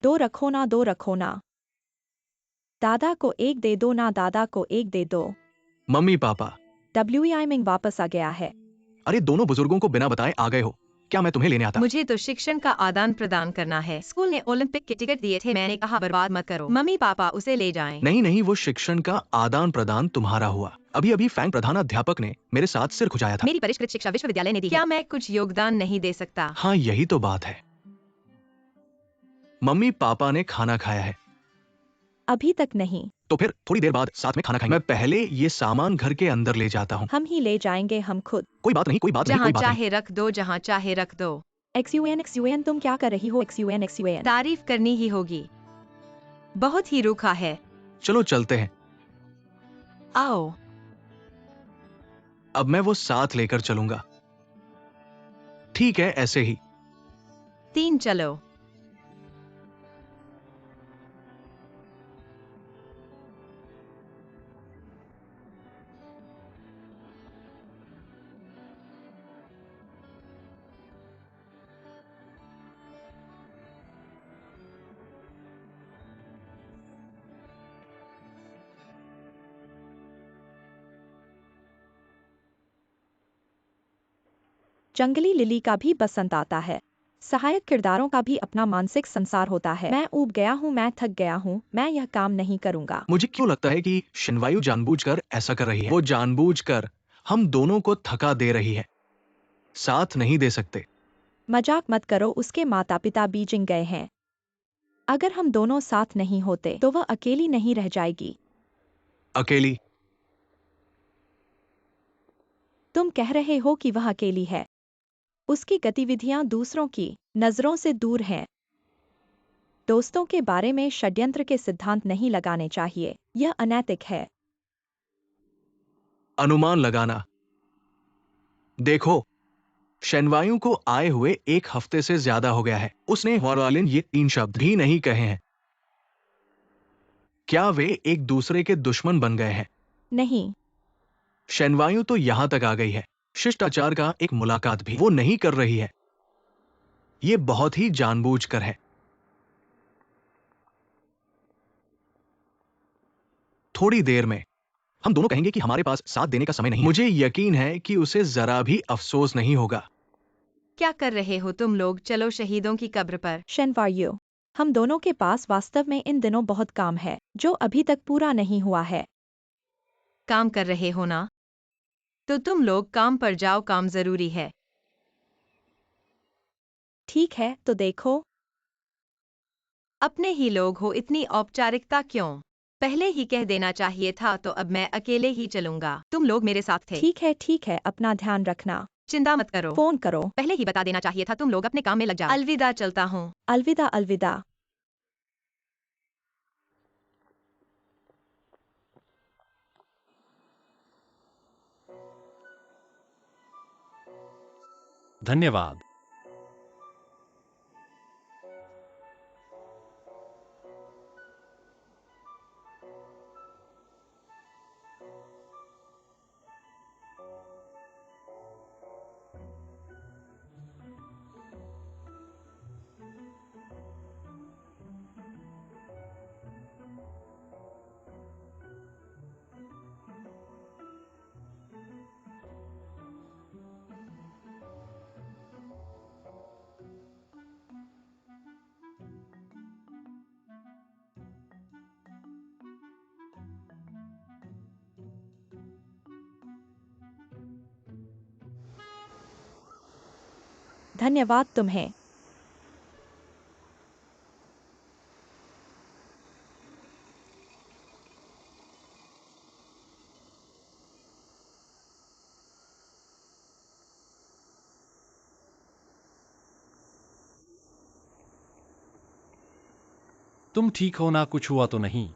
दो रखो ना, दो रखो ना। दादा को एक दे दो ना, दादा को एक दे दो। Mummy papa. डब्ल्यूई में वापस आ गया है। अरे दोनों बुजुर्गों को बिना बताए आ गए हो। क्या मैं तुम्हें लेने आता? मुझे तो शिक्षण का आदान प्रदान करना है। स्कूल ने ओलंपिक के टिकट दिए थे, मैंने कहा बर्बाद मत करो। मम्मी पापा उसे ले जाएं। नहीं नहीं, वो शिक्षण का आदान प्रदान तुम्हारा हुआ। अभी अभी फैंग प्रधानाध्यापक ने मेरे साथ सिर खुजाया था। मेरी परिष्कृत शिक्षा विश्वविद्यालय ने दी है। क्या मैं कुछ योगदान नहीं दे सकता? हाँ यही तो बात है। मम्मी पापा ने खाना खाया है। अभी तक नहीं। तो फिर थोड़ी देर बाद साथ में खाना खाएंगे। मैं पहले ये सामान घर के अंदर ले जाता हूँ। हम ही ले जाएंगे, हम खुद। कोई बात नहीं, कोई बात नहीं, जहाँ कोई बात नहीं। चाहे रख दो, जहाँ चाहे रख दो। XUN तुम क्या कर रही हो? XUN तारीफ करनी ही होगी। बहुत ही रूखा है। चलो चलते हैं। आओ। अब मैं वो साथ लेकर चलूंगा। ठीक है, ऐसे ही। 3 चलो। जंगली लिली का भी बसंत आता है। सहायक किरदारों का भी अपना मानसिक संसार होता है। मैं ऊब गया हूँ, मैं थक गया हूँ, मैं यह काम नहीं करूँगा। मुझे क्यों लगता है कि शिनवायु जानबूझकर ऐसा कर रही है। वो जानबूझकर हम दोनों को थका दे रही है। साथ नहीं दे सकते। मजाक मत करो, उसके माता पिता बीजिंग गए हैं। अगर हम दोनों साथ नहीं होते तो वह अकेली नहीं रह जाएगी। अकेली? तुम कह रहे हो कि वह अकेली है। उसकी गतिविधियां दूसरों की नजरों से दूर हैं। दोस्तों के बारे में षड्यंत्र के सिद्धांत नहीं लगाने चाहिए, यह अनैतिक है। अनुमान लगाना। देखो, शनवायु को आए हुए 1 हफ्ते से ज्यादा हो गया है। उसने वॉरवालिन ये 3 शब्द भी नहीं कहे हैं। क्या वे एक दूसरे के दुश्मन बन गए हैं? नहीं। शनवायु तो यहां तक आ गई है, शिष्टाचार का एक मुलाकात भी वो नहीं कर रही है। ये बहुत ही जानबूझकर है। थोड़ी देर में हम दोनों कहेंगे कि हमारे पास साथ देने का समय नहीं है। मुझे यकीन है कि उसे जरा भी अफसोस नहीं होगा। क्या कर रहे हो तुम लोग? चलो शहीदों की कब्र पर। शनवायु, हम दोनों के पास वास्तव में इन दिनों बहुत काम है जो अभी तक पूरा नहीं हुआ है। काम कर रहे हो ना? तो तुम लोग काम पर जाओ, काम जरूरी है। ठीक है, तो देखो। अपने ही लोग हो, इतनी औपचारिकता क्यों? पहले ही कह देना चाहिए था, तो अब मैं अकेले ही चलूंगा। तुम लोग मेरे साथ थे। ठीक है, अपना ध्यान रखना। चिंता मत करो। फोन करो। पहले ही बता देना चाहिए था, तुम लोग अपने काम में लग जाओ। अलविदा, चलता हूँ। अलविदा अलविदा। धन्यवाद। धन्यवाद तुम्हें। तुम ठीक हो ना? कुछ हुआ तो नहीं?